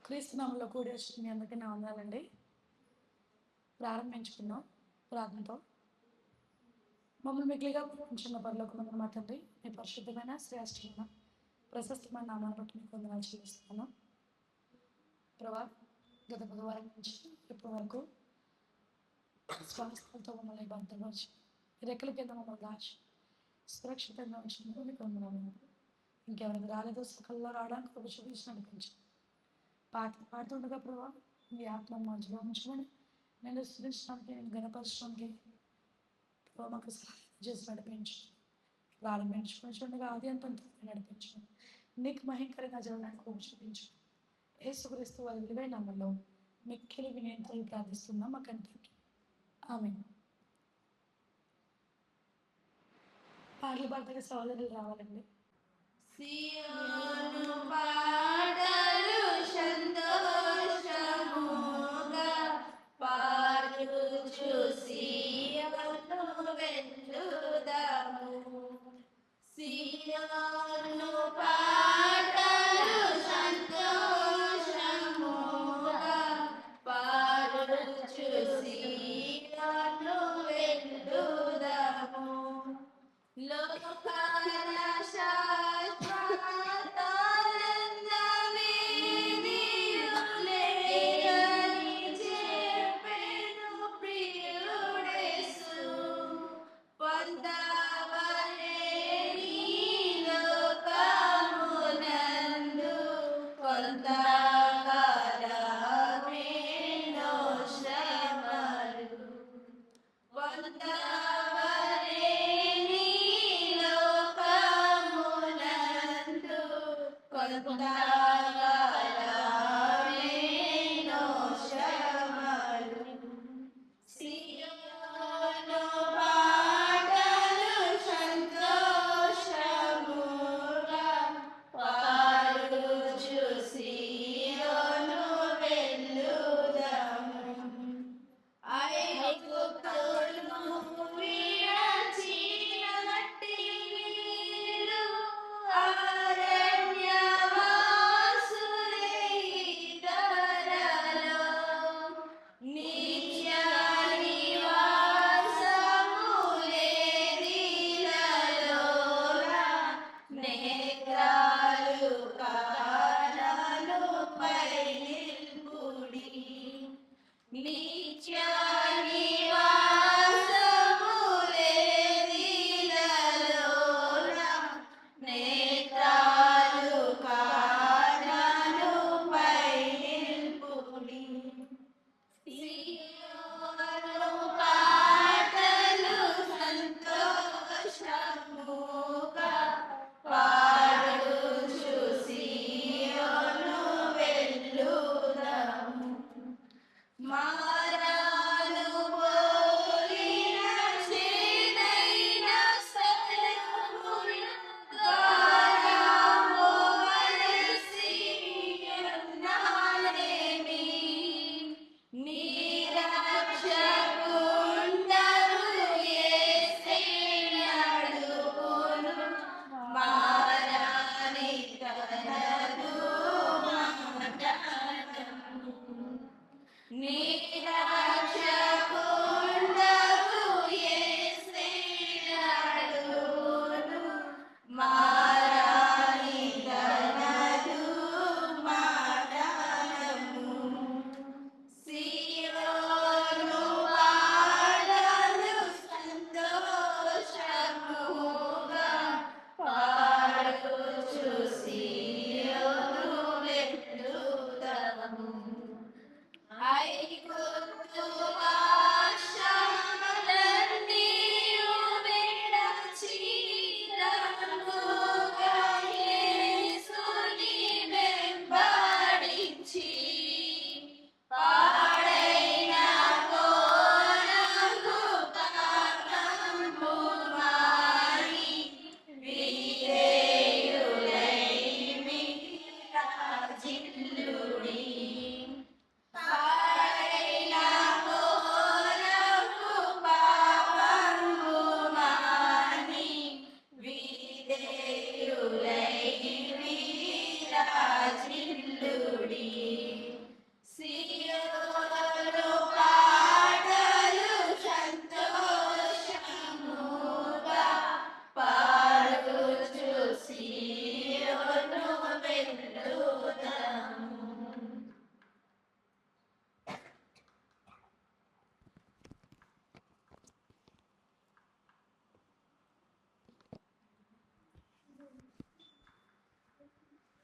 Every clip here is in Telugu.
క్రీస్తునామంలో కూడి వచ్చిన మీ అందరికీ నా వందనాలండి. ప్రారంభించుకున్నాం ప్రార్థనతో. మమ్మల్ని మిగిలిగా ఉంచిన పరలోకమందున మా తండ్రి, మీ పరిశుద్ధమైన శ్రేష్టమైన ప్రశస్తమైన నామాన్ని బట్టి మీకు వందనాలు చెల్లిస్తున్నాను. ప్రభా, గత బుధవారం నుంచి ఇప్పటి వరకు స్వాస్థలతో మమ్మల్ని భద్రపరిచి రెక్కల కింద మమ్మల్ని దాచి సురక్షితంగా ఉంచినందుకు మీకు వందనాలు. ఇంకెవరికి రాలేదో సకల్లో రావడానికి ఒక చూపించి నడిపించండి. పాడుతుండగా ప్రభావ మీ ఆత్మ మధ్యలో ఉంచమని నేను స్థుతించడానికి, నేను గణపరచడానికి ప్రభావ మాకు సహాయం చేసి నడిపించు. ప్రారంభించుకుంటుండగా ఆది అంతంతో నడిపించండి. నీకు మహింకరంగా జరగడానికి ఒక చూపించు. యేసుక్రీస్తు వారి విలువైన నామంలో మిక్కిలి వినయంతో ప్రార్థిస్తున్నాం మా కంటికి. ఆమేన్. పాటలు పాడతాక సహోదరులు రావాలండి. సియోను పాటలు సంతోషముగా పాడుచు సియోను వెళ్ళుదాము. సియోను పాటలు సంతోషముగా పాడుచు సియోను వెళ్ళుదాము. లోకాల శాశ్వతానందమేదియులేని చెప్పెను ప్రియుడేసు. పొందవలె నీ లోకమునందు కొంతకాలమేనో శ్రమలు. పొందవలె నీ లోకమునందు కొంతకాలమేనో శ్రమలు. సియోను పాటలు సంతోషముగా పాడుచు సియోను వెళ్ళుదాము. ఐగుప్తును విడిచినట్టి మీరు అరణ్యవాసమున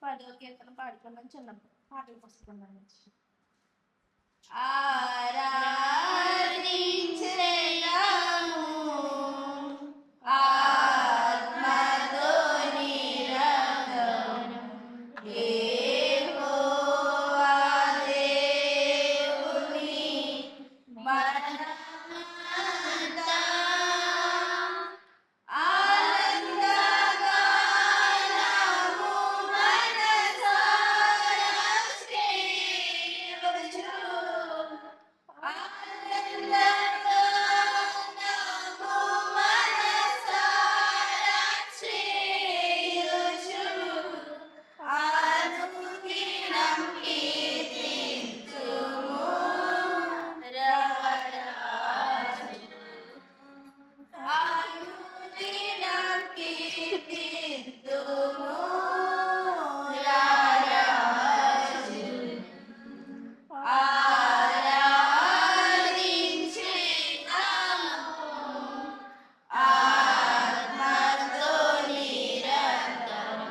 10వ కీర్తన పాడుకున్నాం చిన్న పాటలు పుస్తకం నుంచి. ఆరాధించెదము ఆత్మతో నిరంతరం యెహోవా దేవుని మనమంతా ఆనందగానము మనసారా చేయుచు. ఆనందగానము మనసారా చేయుచు. అనుదినం కీర్తింతుము రారాజు. అనుదినం కీర్తింతుము రారాజు. ఆరాధించెదము ఆత్మతో నిరంతరం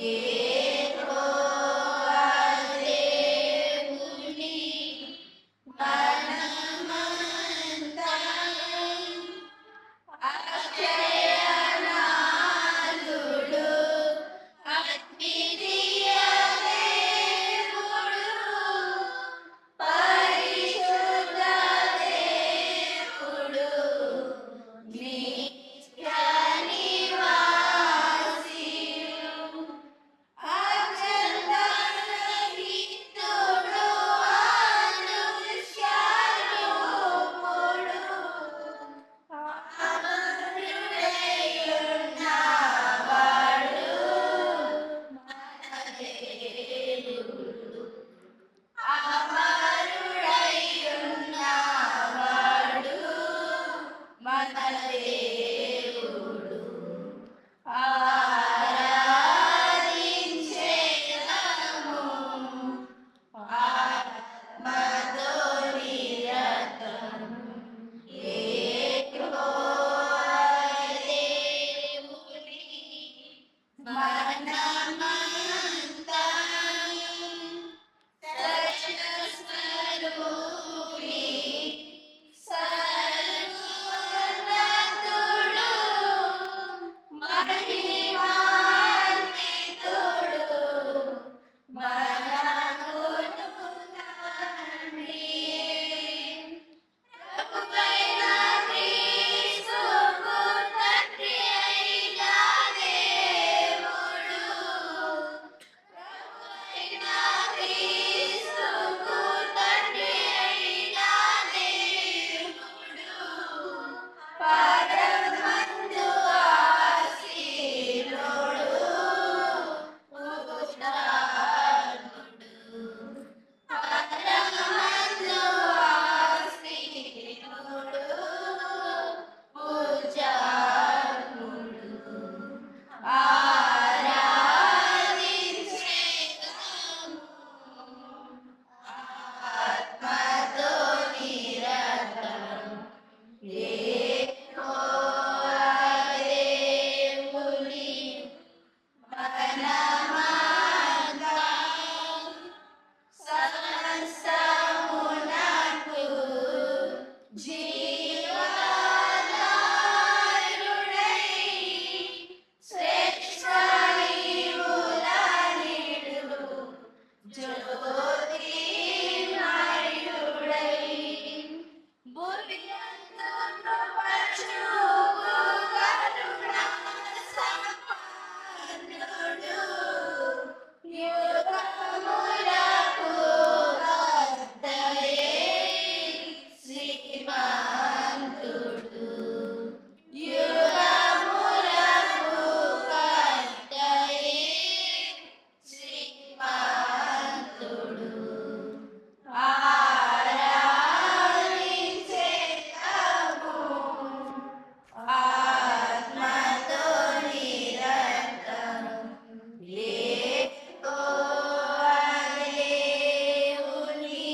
యెహోవా దేవుని మనమంతా అక్షయనాథుడు అద్వితీయ దేవుడు పరిశుద్ధ దేవుడు నిత్య నివాసియు అజంతరహితుడు అనుష్యరూపుడు అమరుడైయున్నవాడు మన దేవుడు. అమరుడైయున్నవాడు మన దేవుడు. ఆరాధించెదము ఆత్మతో నిరంతరం యెహోవా దేవుని మనమంతా సర్వస్వరూపి సర్వోన్నతుడు మహిమాన్వితుడు మనకును తండ్రి. ప్రభువైన క్రీస్తుకు తండ్రి అయిన దేవుడు. ప్రభువైన క్రీస్తుకు తండ్రి అయిన దేవుడు. పరమందు ఆసీనుడు ఉదారుడు. పరమందు ఆసీనుడు ఉదారుడు. ఆరాధించెదము ఆత్మతో నిరంతరం యెహోవా దేవుని మనమంతా సమస్తమునకు జీవనాధారుడై శ్రేష్ఠ ఈవుల నిడు జ్యోతిర్మయుడై భువియందు కృపచూపు కరుణా సంపన్నుడు. యుగములకు కర్తయే శ్రీమంతుడు. యుగములకు కర్తయే శ్రీమంతుడు. ఆరాధించెదము ఆత్మతో నిరంతరం యెహోవా దేవుని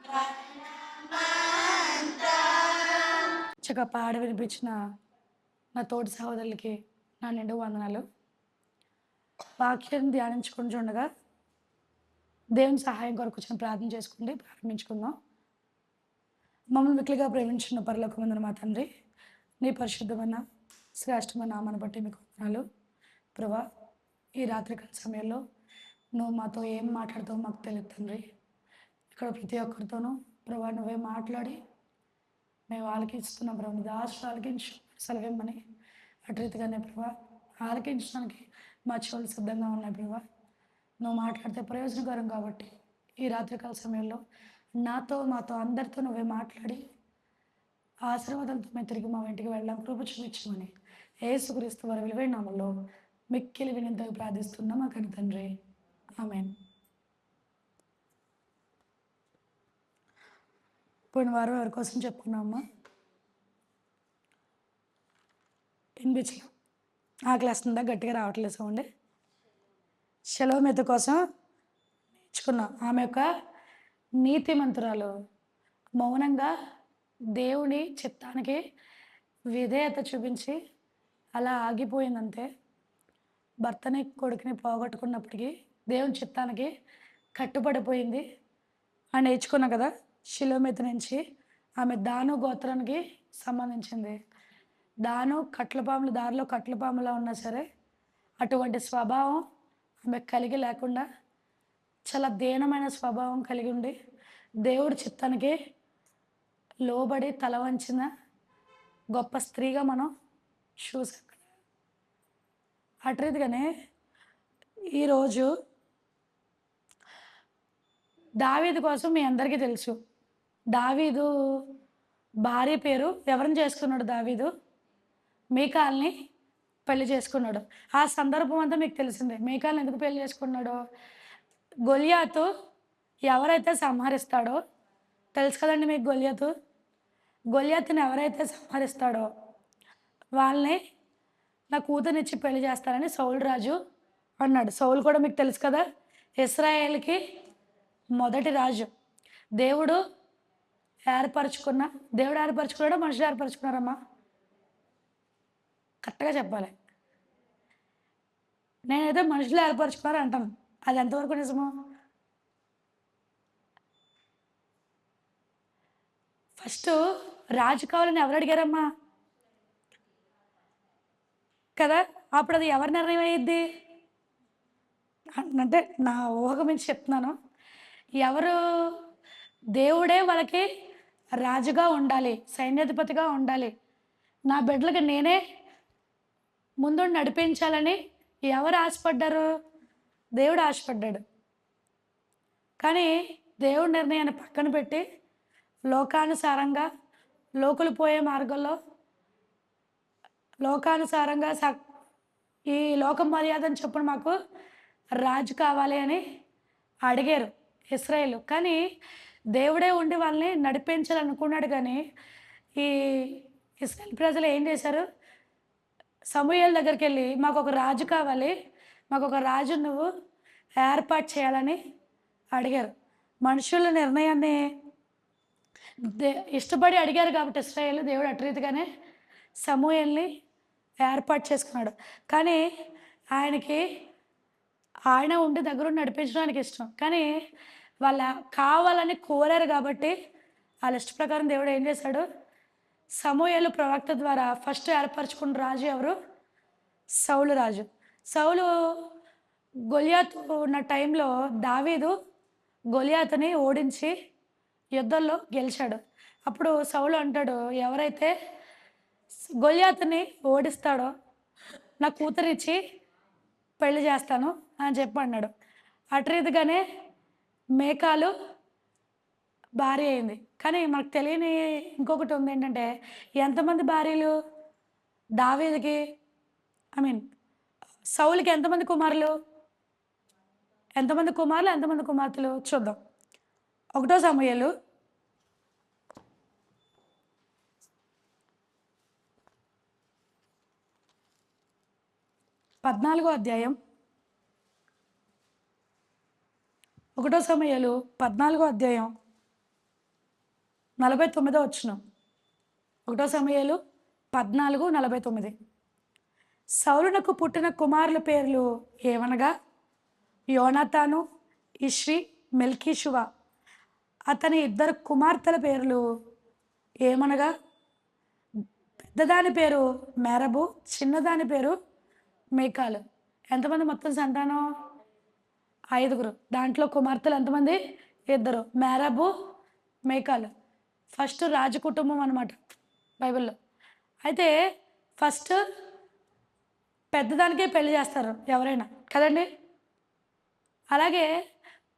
మనమంతా. చక్కగా పాడ వినిపించిన నా తోటి సహోదరులకి నా నిండు వందనాలు. వాక్యాన్ని ధ్యానించుకుంటుండగా దేవుని సహాయం కొరకు వచ్చిన ప్రార్థన చేసుకోండి. ప్రారంభించుకుందాం. మమ్మల్ని మిక్కిలిగా ప్రేమించిన పరలోకమందున మా తండ్రి, నీ పరిశుద్ధమైన శ్రేష్టమైన నామాన్ని బట్టి మీకు వందనాలు. ప్రభా, ఈ రాత్రికాల సమయంలో నువ్వు మాతో ఏం మాట్లాడతావో మాకు తెలియదు తండ్రి. ఇక్కడ ప్రతి ఒక్కరితోనూ ప్రభా నువ్వే మాట్లాడి మేము ఆలకిస్తున్నాం ప్రభా. నీ దాసులు ఆలకించు సెలవిమ్మని అటు రీతిగానే ప్రభా ఆలకించడానికి మా చెవులు సిద్ధంగా ఉన్నాయి ప్రభా. నువ్వు మాట్లాడితే ప్రయోజనకరం కాబట్టి ఈ రాత్రికాల సమయంలో నాతో మాతో అందరితో నువ్వే మాట్లాడి ఆశీర్వాదాలతో మేము తిరిగి మా ఇంటికి వెళ్ళాం కృప చూపించమని యేసుక్రీస్తు వారి విలువైన నామములో మిక్కిలి వినంతగా ప్రార్థిస్తున్నాం మా కన్న తండ్రి, ఆమేన్. పోయిన వారం ఎవరి కోసం చెప్పుకున్నామా? వినిపించలేం, ఆకలి వేస్తుందా? గట్టిగా రావట్లేదు సౌండ్. షలోమీత కోసం నేర్చుకున్నాం. ఆమె యొక్క నీతిమంతురాలు మౌనంగా దేవుని చిత్తానికి విధేయత చూపించి అలా ఆగిపోయిందంతే. భర్తని కొడుకుని పోగొట్టుకున్నప్పటికీ దేవుని చిత్తానికి కట్టుబడిపోయింది అని నేర్చుకున్నాం కదా. షిలోమీత నుంచి ఆమె దాను గోత్రానికి సంబంధించింది. దాను కట్లపాములు, దారిలో కట్లపాములా ఉన్నా సరే అటువంటి స్వభావం ఆమె కలిగి లేకుండా చాలా దీనమైన స్వభావం కలిగి ఉండి దేవుడి చిత్తానికి లోబడి తల వంచిన గొప్ప స్త్రీగా మనం చూసాం. అటు రీతిగానే ఈరోజు దావీదు కోసం మీ అందరికీ తెలుసు. దావీదు భార్య పేరు ఎవరిని చేసుకున్నాడు? దావీదు మీకాల్ని పెళ్లి చేసుకున్నాడు. ఆ సందర్భం అంతా మీకు తెలిసిందే. మీకాల్ని ఎందుకు పెళ్లి చేసుకున్నాడో, గొలియాతు ఎవరైతే సంహరిస్తాడో తెలుసు కదండి మీకు. గొలియాతుని ఎవరైతే సంహరిస్తాడో వాళ్ళని నా కూతురునిచ్చి పెళ్లి చేస్తానని సౌలు రాజు అన్నాడు. సౌలు కూడా మీకు తెలుసు కదా, ఇశ్రాయేల్కి మొదటి రాజు. దేవుడు ఏర్పరచుకున్నాడా మనుషులు ఏర్పరచుకున్నారమ్మా? కరెక్ట్గా చెప్పాలి. నేనైతే మనుషులు ఏర్పరచుకున్నారు అంటాను. అది ఎంతవరకు నిజమో? ఫస్ట్ రాజు కావాలని ఎవరు అడిగారమ్మా కదా? అప్పుడు అది ఎవరి నిర్ణయం అయ్యిద్ది అంటే నా ఊహక మించి చెప్తున్నాను. ఎవరు? దేవుడే వాళ్ళకి రాజుగా ఉండాలి, సైన్యాధిపతిగా ఉండాలి, నా బిడ్డలకి నేనే ముందు నడిపించాలని ఎవరు ఆశపడ్డారు? దేవుడు ఆశపడ్డాడు. కానీ దేవుడి నిర్ణయాన్ని పక్కన పెట్టి లోకానుసారంగా లోకులు పోయే మార్గంలో లోకానుసారంగా ఈ లోక మర్యాదని చొప్పున మాకు రాజు కావాలి అని అడిగారు ఇశ్రాయేలు. కానీ దేవుడే ఉండి వాళ్ళని నడిపించాలనుకున్నాడు. కానీ ఈ ఇశ్రాయేల్ ప్రజలు ఏం చేశారు? సమూయేలు దగ్గరికి వెళ్ళి మాకు ఒక రాజు కావాలి, మాకు ఒక రాజు నువ్వు ఏర్పాటు చేయాలని అడిగారు. మనుషుల నిర్ణయాన్ని ఇష్టపడి అడిగారు కాబట్టి ఇశ్రాయేలు, దేవుడు అటు రీతిగానే సమూయేల్ని ఏర్పాటు చేసుకున్నాడు. కానీ ఆయన ఉండి దగ్గరుండి నడిపించడానికి ఇష్టం. కానీ వాళ్ళ కావాలని కోరారు కాబట్టి వాళ్ళ ఇష్ట ప్రకారం దేవుడు ఏం చేశాడు? సమూయేలు ప్రవక్త ద్వారా ఫస్ట్ ఏర్పరచుకున్న రాజు ఎవరు? సౌలు రాజు. సౌలు గొలియాతు ఉన్న టైంలో దావీదు గొలియాతుని ఓడించి యుద్ధంలో గెలిచాడు. అప్పుడు సౌలు అంటాడు, ఎవరైతే గొలియాతుని ఓడిస్తాడో నా కూతురిచ్చి పెళ్లి చేస్తాను అని చెప్పి అన్నాడు. అటు రీతిగానే మేకాలు భార్య అయింది. కానీ మనకు తెలియని ఇంకొకటి ఉంది. ఏంటంటే ఎంతమంది భార్యలు దావీదుకి, సౌలుకి ఎంతమంది కుమారులు, ఎంతమంది కుమార్తెలు చూద్దాం. 1 సమూయేలు 14వ అధ్యాయం 1 సమూయేలు 14వ అధ్యాయం 49వ వచనం. 1 సమూయేలు 14:49. సౌలునకు పుట్టిన కుమారుల పేర్లు ఏమనగా యోనాతాను, ఇష్వి, మెల్కీషువ. అతని ఇద్దరు కుమార్తెల పేర్లు ఏమనగా పెద్దదాని పేరు మేరబు, చిన్నదాని పేరు మేకాలు. ఎంతమంది మొత్తం సంతానం? 5. దాంట్లో కుమార్తెలు ఎంతమంది? 2. మేరబు, మేకాలు. ఫస్ట్ రాజకుటుంబం అనమాట బైబిల్లో. అయితే ఫస్ట్ పెద్దదానికే పెళ్లి చేస్తారు ఎవరైనా కదండి. అలాగే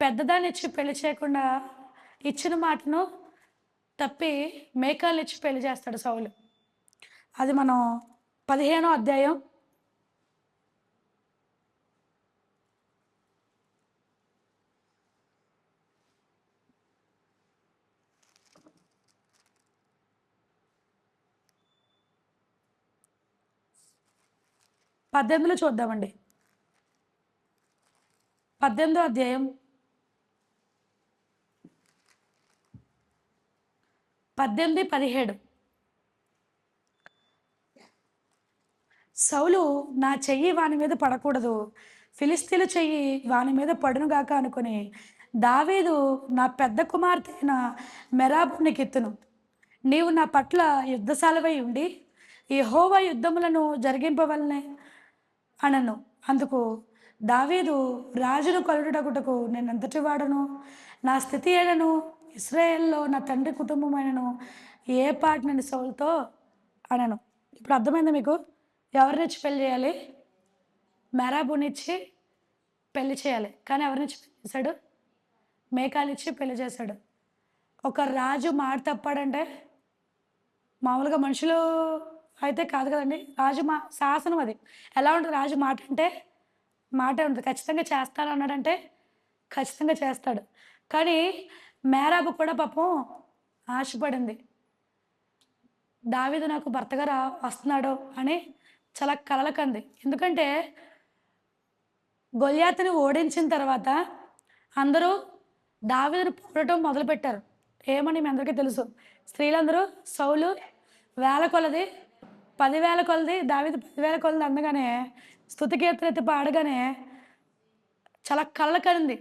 పెద్దదాన్ని ఇచ్చి పెళ్లి చేయకుండా ఇచ్చిన మాటను తప్పి మేకాల్ని ఇచ్చి పెళ్లి చేస్తాడు సౌలు. అది మనం 15వ అధ్యాయం 18లో చూద్దామండి. 18వ అధ్యాయం 18, 17. సౌలు నా చెయ్యి వాని మీద పడకూడదు, ఫిలిస్తీన్ల చెయ్యి వాని మీద పడునుగాక అనుకుని దావీదు నా పెద్ద కుమార్తె అయిన మెరాబునికి ఎత్తును. నీవు నా పట్ల యుద్ధశాలవై ఉండి యెహోవా యుద్ధములను జరిగింపవలనే అనను. అందుకు దావీదు రాజును కలుగుటకు నేనెంతటి వాడను, నా స్థితి ఏడను, ఇశ్రాయేల్లో నా తండ్రి కుటుంబమైనను ఏ పాటినని సౌలుతో అనను. ఇప్పుడు అర్థమైందా మీకు? ఎవరినిచ్చి పెళ్లి చేయాలి? మెరాబునిచ్చి పెళ్లి చేయాలి. కానీ ఎవరినిచ్చి పెళ్లి చేశాడు? మేకాలిచ్చి పెళ్లి చేశాడు. ఒక రాజు మాట తప్పాడంటే మామూలుగా మనుషులు అయితే కాదు కదండి. రాజు శాసనం అది. ఎలా ఉంటుంది? రాజు మాట అంటే మాటే ఉంటుంది. ఖచ్చితంగా చేస్తాను అన్నాడంటే ఖచ్చితంగా చేస్తాడు. కానీ మేరాబు కూడా పాపం ఆశపడింది. దావీదు నాకు భర్తగా వస్తున్నాడు అని చాలా కలలకంది. ఎందుకంటే గొల్యాతుని ఓడించిన తర్వాత అందరూ దావీదుని పొగడటం మొదలుపెట్టారు. ఏమని మీ అందరికీ తెలుసు. స్త్రీలందరూ సౌలు వేల కొలది, 10,000 కొలది, దావీదు 10,000 కొలది అందగానే స్తుతి కీర్తన ఎత్తి పాడగానే చాలా కలలు కనింది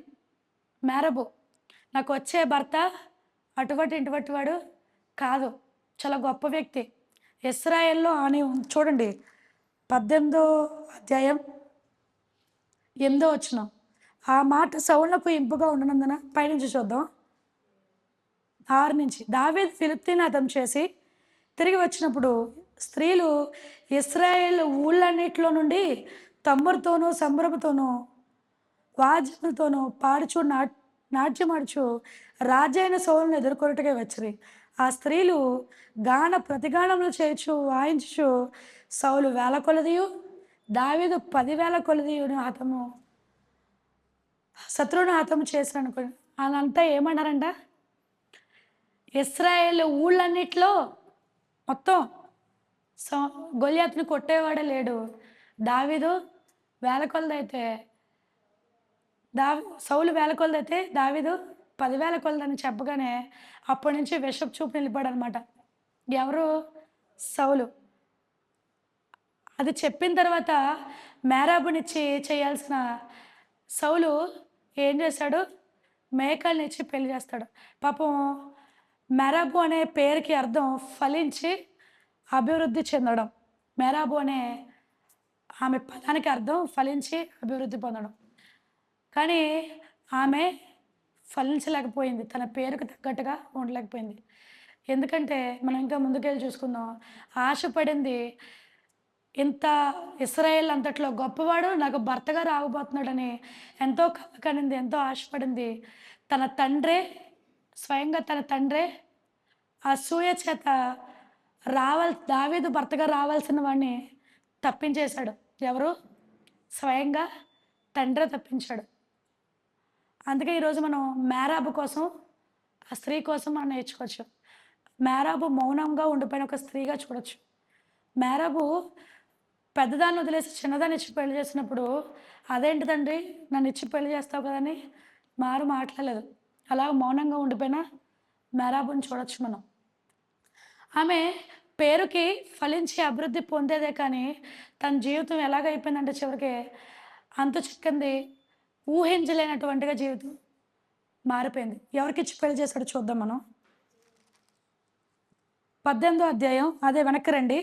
మేరబు. నాకు వచ్చే భర్త అటువంటి ఇంటువంటి వాడు కాదు, చాలా గొప్ప వ్యక్తి. ఇశ్రాయేల్లో అని చూడండి 18వ అధ్యాయం 8వ వచనం. ఆ మాట సౌలునకు ఇంపుగా ఉండనందున పైనుంచి చూద్దాం. 6 నుంచి. దావీదు ఫిలిష్తీయులను హతం చేసి తిరిగి వచ్చినప్పుడు స్త్రీలు ఇశ్రాయేల్ ఊళ్ళన్నిటిలో నుండి తమ్మురితోనూ సంబరముతోనూ వాద్యములతోనూ పాడుచు నాట్యమాడుచు రాజైన సౌలును ఎదుర్కొనుటకే వచ్చిరి. ఆ స్త్రీలు గాన ప్రతిగానములు చేయొచ్చు వాయించు సౌలు 1000 కొలదియు దావీదు 10,000 కొలదియును హతము శత్రువును హతము చేశారు అనుకోండి. అదంతా ఏమన్నారంట? ఇశ్రాయేల్ ఊళ్ళన్నిట్లో మొత్తం గొల్యాతుని కొట్టేవాడే లేడు. దావీదు 1000 కొలదైతే సౌలు 1000 కొలదైతే దావీదు 10,000 కొలదని చెప్పగానే అప్పటి నుంచి విషపు చూపు నిలిపాడు అనమాట. ఎవరు? సౌలు. అది చెప్పిన తర్వాత మేరాబునిచ్చి చేయాల్సిన సౌలు ఏం చేశాడు? మేకల్నిచ్చి పెళ్లి చేస్తాడు. పాపం మెరాబు అనే పేరుకి అర్థం ఫలించి అభివృద్ధి చెందడం. మెరాబు అనే ఆమె పదానికి అర్థం ఫలించి అభివృద్ధి పొందడం. కానీ ఆమె ఫలించలేకపోయింది, తన పేరుకు తగ్గట్టుగా ఉండలేకపోయింది. ఎందుకంటే మనం ఇంకా ముందుకెళ్ళి చూసుకుందాం. ఆశపడింది ఇంత ఇశ్రాయేల్ అంతట్లో గొప్పవాడు నాకు భర్తగా రాబోతున్నాడని ఎంతో కనింది, ఎంతో ఆశపడింది. తన తండ్రే, స్వయంగా తన తండ్రే అసూయ చేత దావీదు భర్తగా రావాల్సిన వాడిని తప్పించేశాడు. ఎవరు? స్వయంగా తండ్రే తప్పించాడు. అందుకే ఈరోజు మనం మేరాబు కోసం, ఆ స్త్రీ కోసం మనం నేర్చుకోవచ్చు. మేరాబు మౌనంగా ఉండిపోయిన ఒక స్త్రీగా చూడొచ్చు. మేరాబు పెద్దదాన్ని వదిలేసి చిన్నదాన్ని ఇచ్చి పెళ్లి చేసినప్పుడు అదేంటి తండ్రి నన్ను ఇచ్చి పెళ్లి చేస్తావు కదని మాట్లాడలేదు. అలా మౌనంగా ఉండిపోయిన మేరాబుని చూడొచ్చు మనం. ఆమె పేరుకి ఫలించి అభివృద్ధి పొందేదే కానీ తన జీవితం ఎలాగైపోయిందంటే చివరికి అంతు చిక్కింది, ఊహించలేనటువంటిగా జీవితం మారిపోయింది. ఎవరికిచ్చి పెళ్లి చేశాడో చూద్దాం మనం. 18వ అధ్యాయం, అదే వెనక్కి రండి,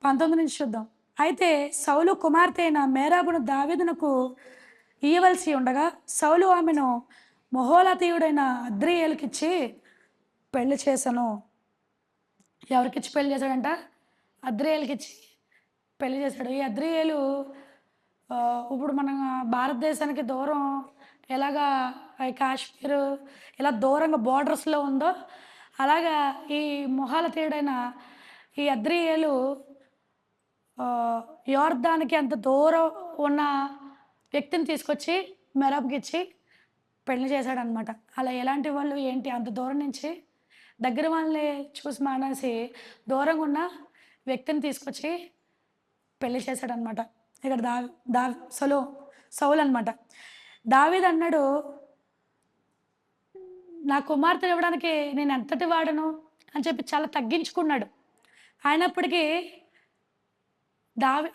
19 నుంచి చూద్దాం. అయితే సౌలు కుమార్తె అయిన మేరాబును దావీదునకు ఇయ్యవలసి ఉండగా సౌలు ఆమెను మొహోలతీయుడైన అద్రీయేలుకిచ్చి పెళ్లి చేశాను. ఎవరికిచ్చి పెళ్లి చేశాడంట? అద్రీయేలుకిచ్చి పెళ్లి చేశాడు. ఈ అద్రీయేలు ఇప్పుడు మన భారతదేశానికి దూరం ఎలాగా ఈ కాశ్మీర్ ఇలా దూరంగా బోర్డర్స్లో ఉందో అలాగా ఈ మొహాలతీయుడైన ఈ అద్రీయేలు యోర్దానికి అంత దూరం ఉన్న వ్యక్తిని తీసుకొచ్చి మెరాబ్కి ఇచ్చి పెళ్లి చేశాడనమాట. అలా ఎలాంటి వాళ్ళు ఏంటి అంత దూరం నుంచి దగ్గర వాళ్ళని చూసి మానేసి దూరంగా ఉన్న వ్యక్తిని తీసుకొచ్చి పెళ్లి చేశాడనమాట. ఇక్కడ సౌలు అనమాట. దావీదు అన్నాడు, నా కుమార్తెను ఇవ్వడానికి నేను ఎంతటి వాడను అని చెప్పి చాలా తగ్గించుకున్నాడు. అయినప్పటికీ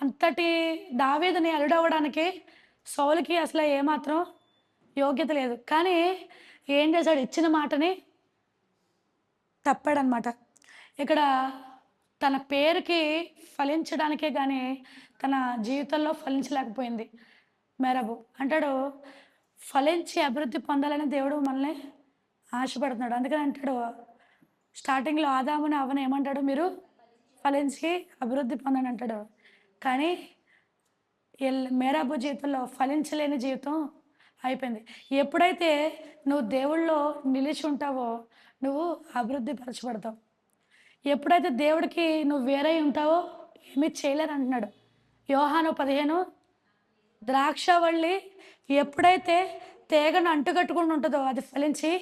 అంతటి దావీదుని అల్లుడవ్వడానికి సౌలుకి అసలు ఏమాత్రం యోగ్యత లేదు. కానీ ఏం చేశాడు? ఇచ్చిన మాటని తప్పాడనమాట. ఇక్కడ తన పేరుకి ఫలించడానికే కానీ తన జీవితంలో ఫలించలేకపోయింది మేరబు. అంటాడు, ఫలించి అభివృద్ధి పొందాలని దేవుడు మనల్ని ఆశపడుతున్నాడు. అందుకని అంటాడు స్టార్టింగ్లో ఆదాముని అవ్వని ఏమంటాడు? మీరు ఫలించి అభివృద్ధి పొందని అంటాడు. కానీ మేరాబు జీవితంలో ఫలించలేని జీవితం అయిపోయింది. ఎప్పుడైతే నువ్వు దేవుళ్ళో నిలిచి ఉంటావో నువ్వు అభివృద్ధి పరచబడతావు. ఎప్పుడైతే దేవుడికి నువ్వు వేరే ఉంటావో ఏమీ చేయలేరు అంటున్నాడు. యోహాను 15, ద్రాక్షవల్లి ఎప్పుడైతే తీగను అంటుకట్టుకుని ఉంటుందో అది ఫలించి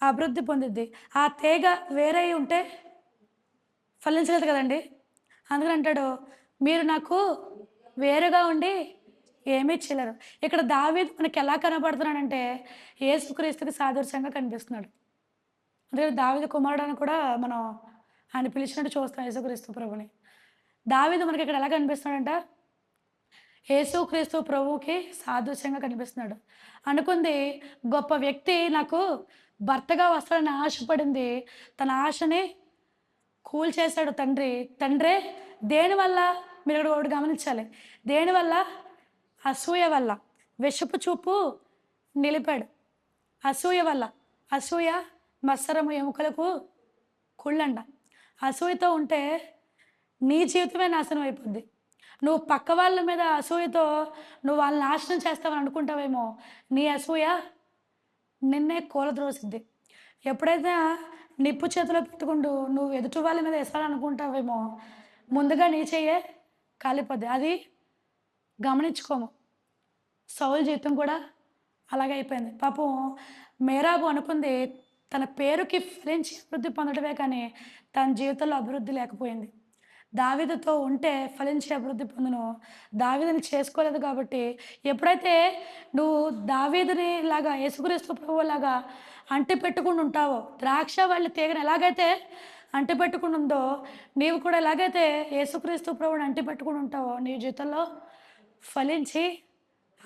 అభివృద్ధి పొందిద్ది. ఆ తీగ వేరే ఉంటే ఫలించలేదు కదండి. అందుకని అంటాడు, మీరు నాకు వేరుగా ఉండి ఏమీ చేయలేరు. ఇక్కడ దావీదు మనకి ఎలా కనబడుతున్నాడంటే యేసుక్రీస్తుకి సాదృశ్యంగా కనిపిస్తున్నాడు. అందుకని దావీదు కుమారుడు అని కూడా మనం ఆయన పిలిచినట్టు చూస్తాం యేసుక్రీస్తు ప్రభుని. దావీదు మనకి ఇక్కడ ఎలా కనిపిస్తున్నాడంట? యేసుక్రీస్తు ప్రభువుకి సాదృశ్యంగా కనిపిస్తున్నాడు. అనుకుంది గొప్ప వ్యక్తి నాకు భర్తగా వస్తాడని ఆశపడింది, తన ఆశని కూల్చేశాడు తండ్రే. దేనివల్ల? మీరు ఇక్కడ ఒకటి గమనించాలి. దేనివల్ల? అసూయ వల్ల విషపు చూపు నిలిపాడు. అసూయ వల్ల. అసూయ మత్సరము ఎముకలకు కుళ్ళండ. అసూయతో ఉంటే నీ జీవితమే నాశనం అయిపోద్ది. నువ్వు పక్క వాళ్ళ మీద అసూయతో నువ్వు వాళ్ళని నాశనం చేస్తావని అనుకుంటావేమో, నీ అసూయ నిన్నే కూలద్రోసిద్ది. ఎప్పుడైతే నిప్పు చేతిలో పెట్టుకుంటూ నువ్వు ఎదుటి వాళ్ళ మీద వేసాలనుకుంటావేమో ముందుగా నీ చెయ్యే కాలిపోద్ది. అది గమనించుకోము. సౌలు జీవితం కూడా అలాగే అయిపోయింది. పాపం మేరాబు అనుకుంది తన పేరుకి ఫలించి అభివృద్ధి పొందడమే కానీ తన జీవితంలో అభివృద్ధి లేకపోయింది. దావీదుతో ఉంటే ఫలించి అభివృద్ధి పొందును. దావీదుని చేసుకోలేదు కాబట్టి ఎప్పుడైతే నువ్వు దావీదుని లాగా యేసుక్రీస్తు ప్రభువు లాగా అంటి పెట్టుకుని ఉంటావో, ద్రాక్ష వాళ్ళ తీగను ఎలాగైతే అంటి పెట్టుకుని ఉందో నీవు కూడా ఎలాగైతే యేసుక్రీస్తు ప్రభువుని అంటి పెట్టుకుని ఉంటావో నీ జీవితంలో ఫలించి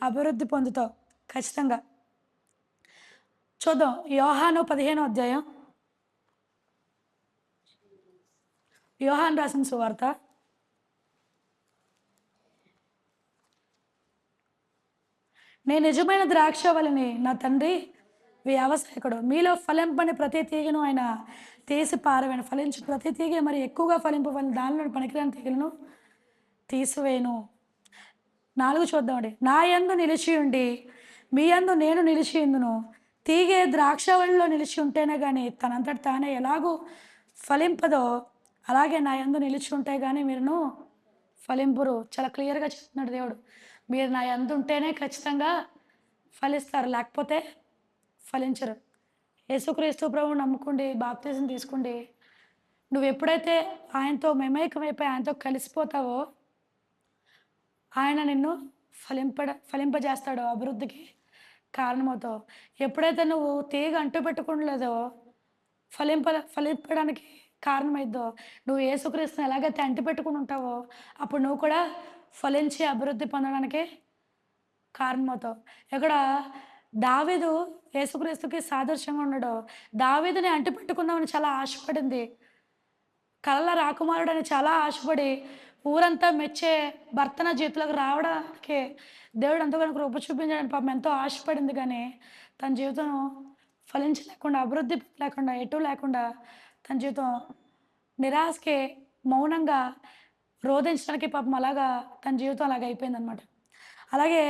అభివృద్ధి పొందుతావు ఖచ్చితంగా. చూద్దాం యోహాను 15వ అధ్యాయం. యోహాను రాసిన సువార్త 'నేను నిజమైన ద్రాక్షవల్లిని, నా తండ్రి వ్యవసాయకుడు. మీలో ఫలింపని ప్రతి తీగను ఆయన తీసి పారవేను, ఫలించు ప్రతి తీగ మరి ఎక్కువగా ఫలింపవలని దానిలో పనికిరాని తీగలను తీసివేయను.' 4 చూద్దామండి. నా యందు నిలిచి ఉండి మీ యందు నేను నిలిచి ఉందును. తీగే ద్రాక్షవల్లిలో నిలిచి ఉంటేనే కానీ తనంతట తానే ఎలాగూ ఫలింపదో అలాగే నా యందు నిలిచి ఉంటే కానీ మీరును ఫలింపురు. చాలా క్లియర్గా చెప్తున్నాడు దేవుడు. మీరు నా యందు ఉంటేనే ఖచ్చితంగా ఫలిస్తారు, లేకపోతే ఫలించరు. యేసుక్రీస్తు ప్రభువుని నమ్ముకోండి, బాప్తిజం తీసుకోండి. నువ్వు ఎప్పుడైతే ఆయనతో మమేకమైపోయి ఆయనతో కలిసిపోతావో ఆయన నిన్ను ఫలింపజేస్తాడో, అభివృద్ధికి కారణమవుతావు. ఎప్పుడైతే నువ్వు తీగ అంటు పెట్టుకోలేదో ఫలింపడానికి కారణమైద్దో, నువ్వు యేసుక్రీస్తుని ఎలాగైతే అంటిపెట్టుకుని ఉంటావో, అప్పుడు నువ్వు కూడా ఫలించి అభివృద్ధి పొందడానికి కారణమవుతావు. ఇక్కడ దావీదు యేసుక్రీస్తుకి సాదృశ్యంగా ఉన్నాడు. దావీదుని అంటిపెట్టుకుందామని చాలా ఆశపడింది. కలల రాకుమారుడని చాలా ఆశపడి ఊరంతా మెచ్చే భర్త నా జీవితంలోకి రావడానికి దేవుడు ఎంతగానో కృప చూపించాడని పాపం ఎంతో ఆశపడింది. కానీ తన జీవితం ఫలించలేకుండా, అభివృద్ధి లేకుండా, ఎటు లేకుండా తన జీవితం నిరాశకి మౌనంగా రోధించడానికి పాపం అలాగా తన జీవితం అలాగ అయిపోయిందనమాట. అలాగే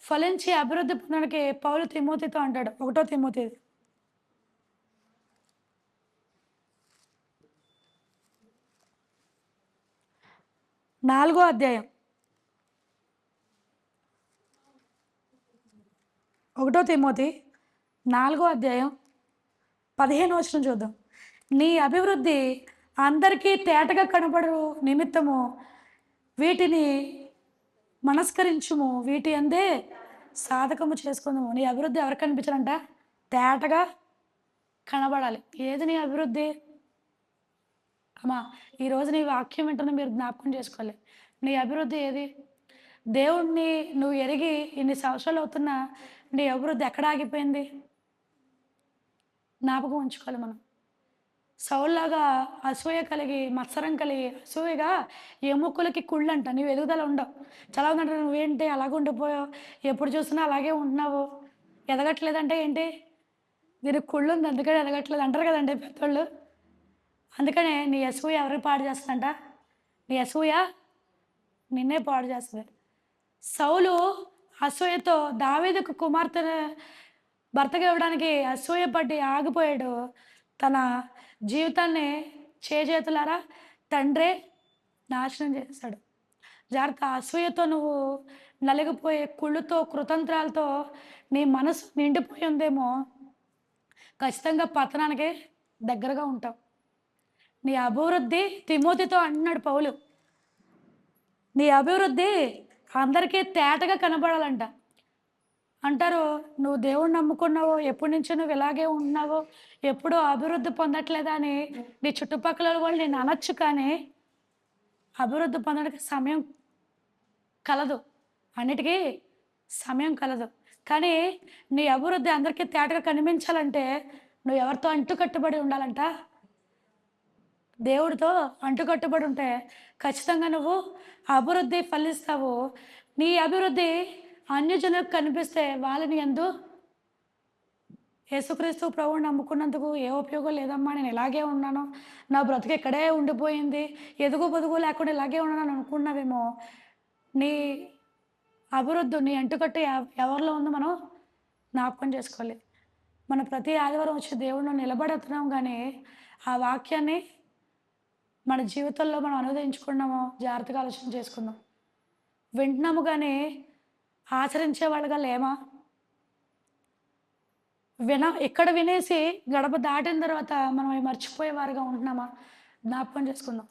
ఫలించి అభివృద్ధి పొందడానికి పౌలు తిమోతితో అంటాడు. 1 తిమోతి 4వ అధ్యాయం 1 తిమోతి 4వ అధ్యాయం 15వ వచనం చూద్దాం. నీ అభివృద్ధి అందరికీ తేటగా కనబడు నిమిత్తము వీటిని మనస్కరించుము, వీటి అందే సాధకము చేసుకుందాము. నీ అభివృద్ధి ఎవరికి కనిపించాలంట? తేటగా కనబడాలి. ఏది నీ అభివృద్ధి? అమ్మా, ఈరోజు నీ వాక్యం వింటున్న మీరు జ్ఞాపకం చేసుకోవాలి. నీ అభివృద్ధి ఏది? దేవుణ్ణి నువ్వు ఎరిగి ఇన్ని సంవత్సరాలు అవుతున్నా నీ అభివృద్ధి ఎక్కడ ఆగిపోయింది? జ్ఞాపకం ఉంచుకోవాలి మనం. సౌల్లాగా అసూయ కలిగి, మత్సరం కలిగి, అసూయగా ఎముకలకి కుళ్ళంట. నీవు ఎదుగుదల ఉండవు. చాలా ఉందంటే నువ్వేంటి అలాగ ఉండిపోయావు, ఎప్పుడు చూసినా అలాగే ఉంటున్నావు, ఎదగట్లేదంటే ఏంటి? దీనికి కుళ్ళు ఉంది అందుకని ఎదగట్లేదు అంటారు కదండి పెద్దోళ్ళు. అందుకనే నీ అసూయ ఎవరికి పాడు చేస్తుందంట? నీ అసూయ నిన్నే పాడు చేస్తుంది. సౌలు అసూయతో దావీదుకు కుమార్తెను భర్తగా ఇవ్వడానికి అసూయపడి ఆగిపోయాడు. తన జీవితాన్ని చేతులారా తండ్రే నాశనం చేస్తాడు. జాగ్రత్త. అసూయతో నువ్వు నలిగిపోయే కుళ్ళుతో, కృతంత్రాలతో నీ మనసు నిండిపోయి ఉందేమో, ఖచ్చితంగా పతనానికి దగ్గరగా ఉంటావు. నీ అభివృద్ధి తిమోతితో అంటున్నాడు పౌలు, నీ అభివృద్ధి అందరికీ తేటగా కనబడాలంట. అంటారు, నువ్వు దేవుణ్ణి నమ్ముకున్నావు, ఎప్పటి నుంచో నువ్వు ఇలాగే ఉంటున్నావు, ఎప్పుడూ అభివృద్ధి పొందట్లేదా అని నీ చుట్టుపక్కల వాళ్ళు నేను అనొచ్చు. కానీ అభివృద్ధి పొందడానికి సమయం కలదు, అన్నిటికీ సమయం కలదు. కానీ నీ అభివృద్ధి అందరికీ తేటగా కనిపించాలంటే నువ్వు ఎవరితో అంటుకట్టుబడి ఉండాలంట? దేవుడితో అంటుకట్టుబడి ఉంటే ఖచ్చితంగా నువ్వు అభివృద్ధి ఫలిస్తావు. నీ అభివృద్ధి అన్యజనులకు కనిపిస్తే వాళ్ళని ఎందు యేసుక్రీస్తు ప్రభువుని నమ్ముకున్నందుకు ఏ ఉపయోగం లేదమ్మా, నేను ఇలాగే ఉన్నాను, నా బ్రతుకు ఇక్కడే ఉండిపోయింది, ఎదుగు బొదుగు లేకుండా ఇలాగే ఉన్నాను అనుకున్నావేమో. నీ అభివృద్ధి, నీ అంటుకట్టు ఎవరిలో ఉందో మనం జ్ఞాపకం చేసుకోవాలి. మనం ప్రతి ఆదివారం వచ్చి దేవుడిని నిలబడుతున్నాం, కానీ ఆ వాక్యాన్ని మన జీవితంలో మనం అనువదించుకున్నామో జాగ్రత్తగా ఆలోచన చేసుకుందాం. వింటున్నాము కానీ ఆచరించే వాళ్ళగా లేమా? ఇక్కడ వినేసి గడప దాటిన తర్వాత మనం మర్చిపోయేవారుగా ఉంటున్నామా? జ్ఞాపకం చేసుకుందాం.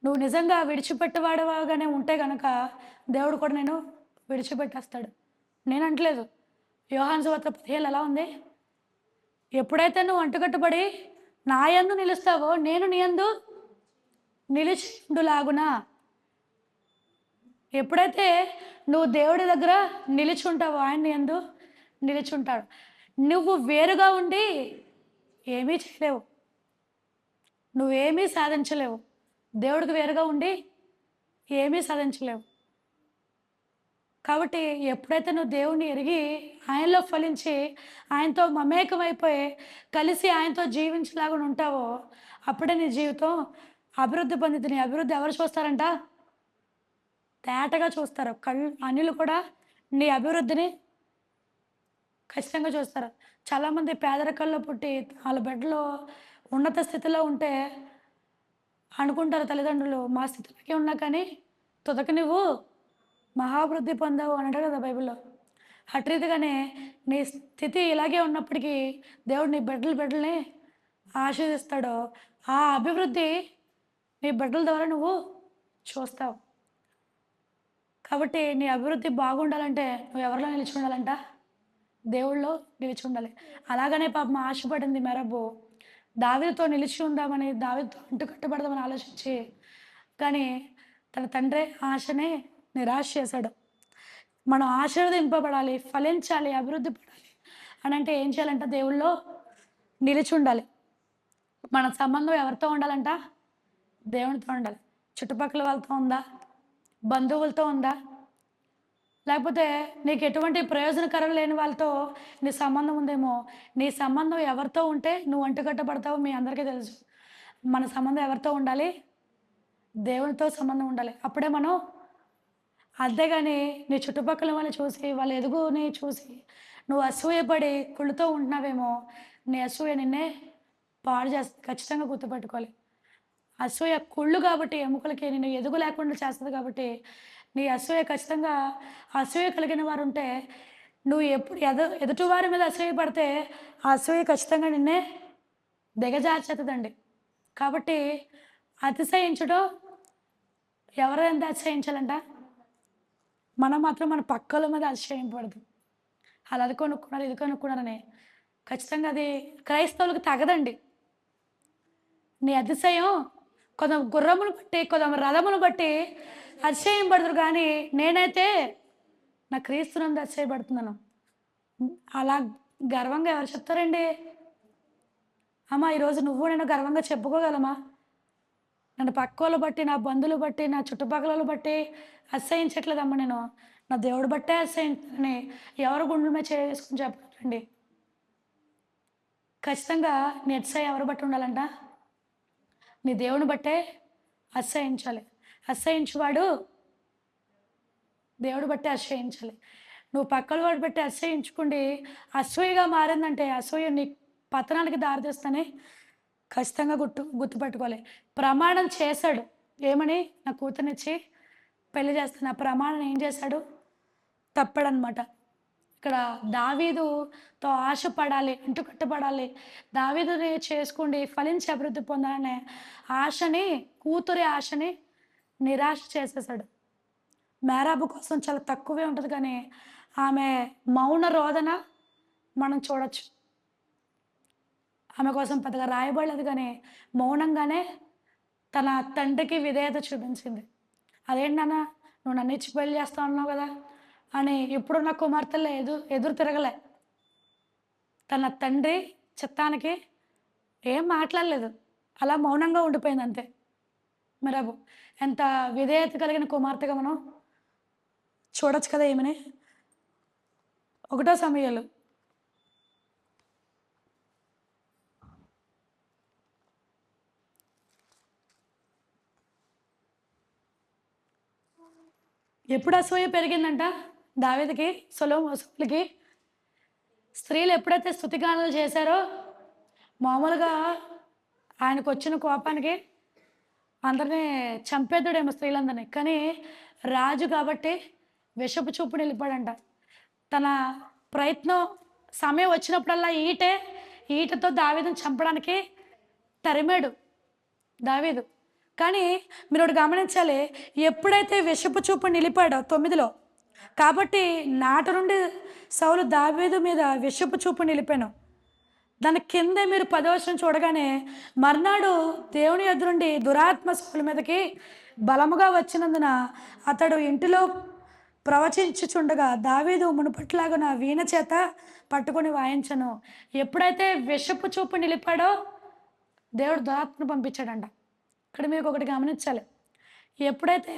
నువ్వు నిజంగా విడిచిపెట్టేవాడుగానే ఉంటే కనుక దేవుడు కూడా నేను విడిచిపెట్టేస్తాడు. నేను అంటలేదు. యోహాను సువార్త 17 ఎలా ఉంది? ఎప్పుడైతే నువ్వు అంటుకట్టుబడి నా యందు నిలుస్తావో నేను నీ యందు నిలిచిండులాగునా. ఎప్పుడైతే నువ్వు దేవుడి దగ్గర నిలిచుంటావో ఆయన నీ యందు నిలిచుంటాడు. నువ్వు వేరుగా ఉండి ఏమీ చేయలేవు, నువ్వేమీ సాధించలేవు. దేవుడికి వేరుగా ఉండి ఏమీ సాధించలేవు. కాబట్టి ఎప్పుడైతే నువ్వు దేవుణ్ణి ఎరిగి ఆయనలో ఫలించి ఆయనతో మమేకమైపోయి కలిసి ఆయనతో జీవించలాగా ఉంటావో అప్పుడే నీ జీవితం అభివృద్ధి పొందింది. నీ అభివృద్ధి ఎవరు చూస్తారంట? తేటగా చూస్తారు. అన్యులు కూడా నీ అభివృద్ధిని ఖచ్చితంగా చూస్తారు. చాలామంది పేదరికంలో పుట్టి వాళ్ళ బిడ్డలో ఉన్నత స్థితిలో ఉంటే అనుకుంటారు తల్లిదండ్రులు, మా స్థితిలోకి ఉన్నా కానీ తుదకు నువ్వు మహాభివృద్ధి పొందావు అని అంటారు కదా బైబిల్లో. అట్రీతిగానే నీ స్థితి ఇలాగే ఉన్నప్పటికీ దేవుడు నీ బిడ్డల్ని ఆశీర్దిస్తాడు. ఆ అభివృద్ధి నీ బిడ్డల ద్వారా నువ్వు చూస్తావు. కాబట్టి నీ అభివృద్ధి బాగుండాలంటే నువ్వు ఎవరిలో నిలిచి ఉండాలంట? దేవుళ్ళలో నిలిచి ఉండాలి. అలాగనే పాపం ఆశపడింది మెరబు. దావీదుతో నిలిచి ఉందామని, దావీదుతో అంటుకట్టబడదామని ఆలోచించి, కానీ తన తండ్రి ఆశనే నిరాశ చేశాడు. మనం ఆశీర్వదింపబడాలి, ఫలించాలి, అభివృద్ధి పడాలి అని అంటే ఏం చేయాలంట? దేవుళ్ళో నిలిచి ఉండాలి. మన సంబంధం ఎవరితో ఉండాలంట? దేవునితో ఉండాలి. చుట్టుపక్కల వాళ్ళతో ఉందా? బంధువులతో ఉందా? లేకపోతే నీకు ఎటువంటి ప్రయోజనకరం లేని వాళ్ళతో నీ సంబంధం ఉందేమో. నీ సంబంధం ఎవరితో ఉంటే నువ్వు అంటుకట్టబడతావో మీ అందరికీ తెలుసు. మన సంబంధం ఎవరితో ఉండాలి? దేవునితో సంబంధం ఉండాలి. అప్పుడే మనం, అంతేగాని నీ చుట్టుపక్కల వాళ్ళని చూసి, వాళ్ళ ఎదుగుని చూసి నువ్వు అసూయపడి కుళ్ళుతో ఉంటున్నావేమో. నీ అసూయ నిన్నే పాడు చేస్తుంది. ఖచ్చితంగా గుర్తుపెట్టుకోవాలి. అసూయ కుళ్ళు కాబట్టి ఎముకలకి నిన్ను ఎదుగు లేకుండా చేస్తుంది కాబట్టి, నీ అసూయ ఖచ్చితంగా, అసూయ కలిగిన వారు ఉంటే నువ్వు ఎప్పుడు ఎదుటివారి మీద అసూయ పడితే ఆ అసూయ ఖచ్చితంగా నిన్నే దిగజార్చేస్తుందండి. కాబట్టి అతిశయించడం, ఎవరైనా అతిశయించాలంట? మనం మాత్రం మన పక్కల మీద అతిశయింపబడదు. వాళ్ళు అది కొనుక్కున్నారు, ఇది కొనుక్కున్నారని. ఖచ్చితంగా అది క్రైస్తవులకు తగదండి. నీ అతిశయం కొందరు గుర్రమును బట్టి, కొందరు రథమును బట్టి అతిశయింపడదురు, కానీ నేనైతే నా క్రీస్తునందు అతిశయపడుతున్నాను. అలా గర్వంగా ఎవరు చెప్తారండి? అమ్మా, ఈరోజు నువ్వు నేను గర్వంగా చెప్పుకోగలమా? నన్ను పక్కోళ్ళు బట్టి, నా బంధువులు బట్టి, నా చుట్టుపక్కల బట్టి అసహించట్లేదమ్మా నేను. నా దేవుడు బట్టే అసహించాలని ఎవరు గుండెల మీద చేసుకుని చెప్పాలండి. ఖచ్చితంగా నీ అతిశయం ఎవరు బట్టి ఉండాలంట? నీ దేవుని బట్టే అసహించాలి. అసహించువాడు దేవుడు బట్టే అసహించాలి. నువ్వు పక్కల వాడు బట్టి అసహించుకుండి అసూయగా మారిందంటే, అసూయ నీ పతనానికి దారితీస్తని ఖచ్చితంగా గుర్తుపెట్టుకోవాలి. ప్రమాణం చేశాడు ఏమని? నా కూతురునిచ్చి పెళ్లి చేస్తాను. ఆ ప్రమాణం ఏం చేశాడు? తప్పడనమాట. ఇక్కడ దావీదుతో ఆశపడాలి, అంటుకట్టబడాలి, దావీదుని చేసుకోండి, ఫలించి అభివృద్ధి పొందాలనే ఆశని, కూతురి ఆశని నిరాశ చేసేసాడు. మేరాబు కోసం చాలా తక్కువే ఉంటుంది, కానీ ఆమె మౌన రోదన మనం చూడొచ్చు. ఆమె కోసం పెద్దగా రాయబడలేదు, కానీ మౌనంగానే తన తండ్రికి విధేయత చూపించింది. అదేంటి నాన్న, నువ్వు నన్ను ఇచ్చి పెళ్లి చేస్తా ఉన్నావు కదా అని ఇప్పుడున్న కుమార్తెలే ఎదురు తిరగలే. తన తండ్రి చిత్తానికి ఏం మాట్లాడలేదు, అలా మౌనంగా ఉండిపోయింది అంతే. మేరాబు ఎంత విధేయత కలిగిన కుమార్తెగా మనం చూడొచ్చు కదా ఏమని. 1 సమూయేలు ఎప్పుడు అసూయ పెరిగిందంట దావీదుకి, సొలొమోనుకి? స్త్రీలు ఎప్పుడైతే స్తుతిగానాలు చేశారో, మామూలుగా ఆయనకు వచ్చిన కోపానికి అందరినీ చంపేద్దుడేమో స్త్రీలందరినీ, కానీ రాజు కాబట్టి విషపు చూపు నిలిపాడంట. తన ప్రయత్నం సమయం వచ్చినప్పుడల్లా ఈటతో దావీదుని చంపడానికి తరిమాడు దావీదు. కానీ మీరు ఒకటి గమనించాలి, ఎప్పుడైతే విషపు చూపు నిలిపాడో 9లో, కాబట్టి నాటి నుండి సౌలు దావీదు మీద విషపు చూపు నిలిపాను. దాని కిందే మీరు 10వ వచనం చూడగానే, మర్నాడు దేవుని యొద్ద నుండి దురాత్మ సౌలు మీదకి బలముగా వచ్చినందున అతడు ఇంటిలో ప్రవచించుచుండగా దావీదు మునుపట్లాగా వీణ చేత పట్టుకొని వాయించను. ఎప్పుడైతే విషపు చూపు నిలిపాడో దేవుడు దురాత్మను పంపించాడంట. ఇక్కడ మీకు ఒకటి గమనించాలి, ఎప్పుడైతే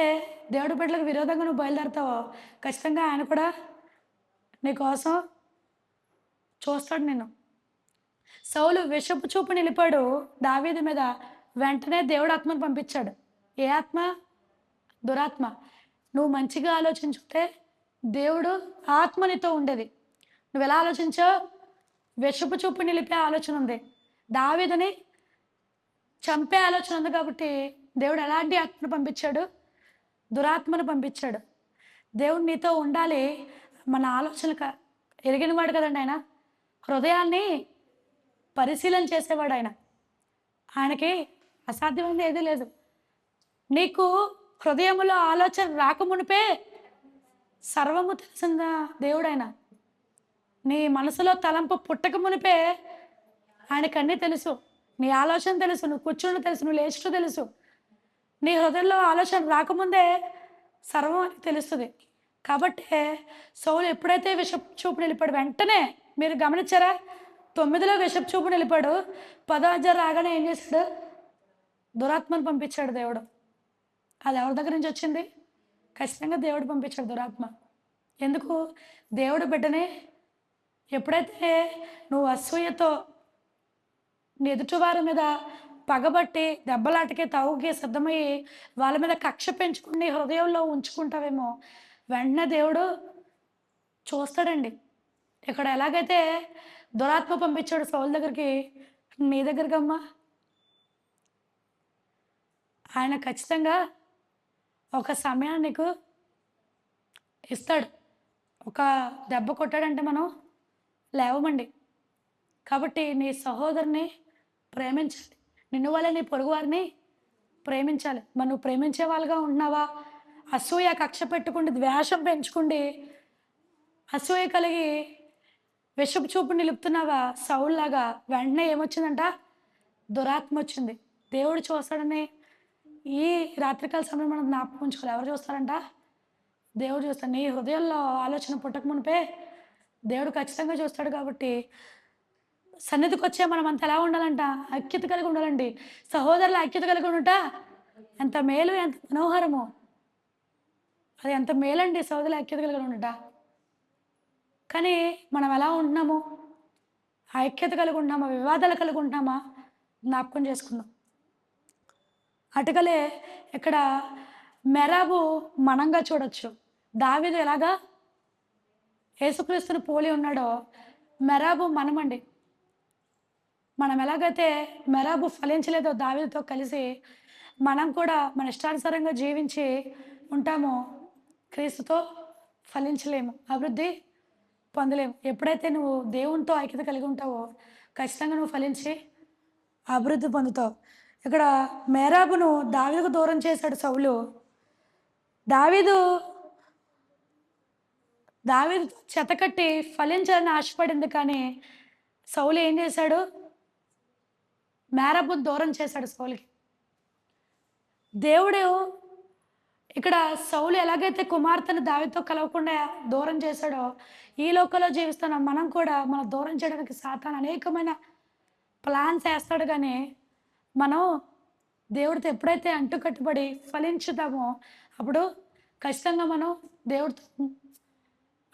దేవుడి బిడ్డలకు విరోధంగా నువ్వు బయలుదేరుతావో ఖచ్చితంగా ఆయన కూడా నీకోసం చూస్తాడు నిన్ను. సౌలు విషపు చూపు నిలిపాడు దావీదు మీద, వెంటనే దేవుడు ఆత్మను పంపించాడు. ఏ ఆత్మ? దురాత్మ. నువ్వు మంచిగా ఆలోచించుంటే దేవుడు ఆత్మ నీతో ఉండేది. నువ్వు ఎలా ఆలోచించావు? విషపు చూపు నిలిపే ఆలోచన ఉంది. దావీదుని చంపే ఆలోచన ఉంది కాబట్టి దేవుడు ఎలాంటి ఆత్మను పంపించాడు? దురాత్మను పంపించాడు. దేవుడు నీతో ఉండాలి. మన ఆలోచనలు ఎరిగినవాడు కదండి ఆయన. హృదయాన్ని పరిశీలన చేసేవాడు ఆయన. ఆయనకి అసాధ్యమైనది ఏదీ లేదు. నీకు హృదయంలో ఆలోచన రాకమునిపే సర్వము తెలిసిన దేవుడు ఆయన. నీ మనసులో తలంపు పుట్టక మునిపే ఆయనకు అన్నీ తెలుసు. నీ ఆలోచన తెలుసు, నువ్వు కూర్చుంటూ తెలుసు, నువ్వు లేచుటూ తెలుసు. నీ హృదయంలో ఆలోచన రాకముందే సర్వం అని తెలుస్తుంది. కాబట్టి సౌలు ఎప్పుడైతే విషపు చూపు నిలిపాడు, వెంటనే మీరు గమనించారా, 9లో విషపు చూపు నిలిపాడు, 10వ అధ్యాయం రాగానే ఏం చేశాడు? దురాత్మను పంపించాడు దేవుడు. అది ఎవరి దగ్గర నుంచి వచ్చింది? ఖచ్చితంగా దేవుడు పంపించాడు దురాత్మ. ఎందుకు? దేవుడు బిడ్డని ఎప్పుడైతే నువ్వు అసూయతో నీ ఎదుటివారి మీద పగబట్టి దెబ్బలాటకి తావుకి సిద్ధమయ్యి వాళ్ళ మీద కక్ష పెంచుకుని హృదయంలో ఉంచుకుంటావేమో, వెంటనే దేవుడు చూస్తాడండి. ఇక్కడ ఎలాగైతే దురాత్మ పంపించాడు సౌలు దగ్గరికి, నీ దగ్గరికి అమ్మా ఆయన ఖచ్చితంగా ఒక సమయాన్ని నీకు ఇస్తాడు. ఒక దెబ్బ కొట్టాడంటే మనం లేవమండి. కాబట్టి నీ సహోదరుని ప్రేమించాలి, నిన్ను వల్ల నీ పొరుగువారిని ప్రేమించాలి. మరి నువ్వు ప్రేమించే వాళ్ళుగా ఉంటున్నావా? అసూయ కక్ష పెట్టుకుండి ద్వేషం పెంచుకుండి అసూయ కలిగి విషపు చూపు నిలుపుతున్నావా సౌలులాగా? వెంటనే ఏమొచ్చిందంట? దురాత్మ వచ్చింది. దేవుడు చూస్తాడని ఈ రాత్రికాల సమయం మనం జ్ఞాపకం ఉంచుకోవాలి. ఎవరు చూస్తారంట? దేవుడు చూస్తాడు. నీ హృదయంలో ఆలోచన పుట్టక మునిపే దేవుడు ఖచ్చితంగా చూస్తాడు. కాబట్టి సన్నిధికి వచ్చే మనం అంత ఎలా ఉండాలంట? ఐక్యత కలిగి ఉండాలండి. సహోదరుల ఐక్యత కలిగి ఉండుట ఎంత మేలు, ఎంత మనోహరము. అది ఎంత మేలండి సహోదరుల ఐక్యత కలిగి ఉండుట. కానీ మనం ఎలా ఉంటున్నాము? ఐక్యత కలిగి ఉంటున్నామా? వివాదాలు కలిగి ఉంటున్నామా? జ్ఞాపకం చేసుకుందాం. అటుకలే ఇక్కడ మెరాబు మనంగా చూడొచ్చు. దావీదు ఎలాగా యేసుక్రీస్తుని పోలి ఉన్నాడో మెరాబు మనమండి. మనం ఎలాగైతే మెరాబు ఫలించలేదో దావీదుతో కలిసి మనం కూడా మన ఇష్టానుసారంగా జీవించి ఉంటామో క్రీస్తుతో ఫలించలేము, అభివృద్ధి పొందలేము. ఎప్పుడైతే నువ్వు దేవునితో ఐక్యత కలిగి ఉంటావో ఖచ్చితంగా నువ్వు ఫలించి అభివృద్ధి పొందుతావు. ఇక్కడ మేరాబును దావీదుకు దూరం చేశాడు సౌలు. దావీదు చెతకట్టి ఫలించాలని ఆశపడింది, కానీ సౌలు ఏం చేశాడు? మేరాబును దూరం చేశాడు సౌలుకి. దేవుడు ఇక్కడ సౌలు ఎలాగైతే కుమార్తెను దావీదుతో కలవకుండా దూరం చేశాడో, ఈ లోకంలో జీవిస్తున్న మనం కూడా మనం దూరం చేయడానికి సాతాను అనేకమైన ప్లాన్స్ వేస్తాడు. కానీ మనం దేవుడితో ఎప్పుడైతే అంటుకట్టుబడి ఫలించుతామో అప్పుడు ఖచ్చితంగా మనం దేవుడితో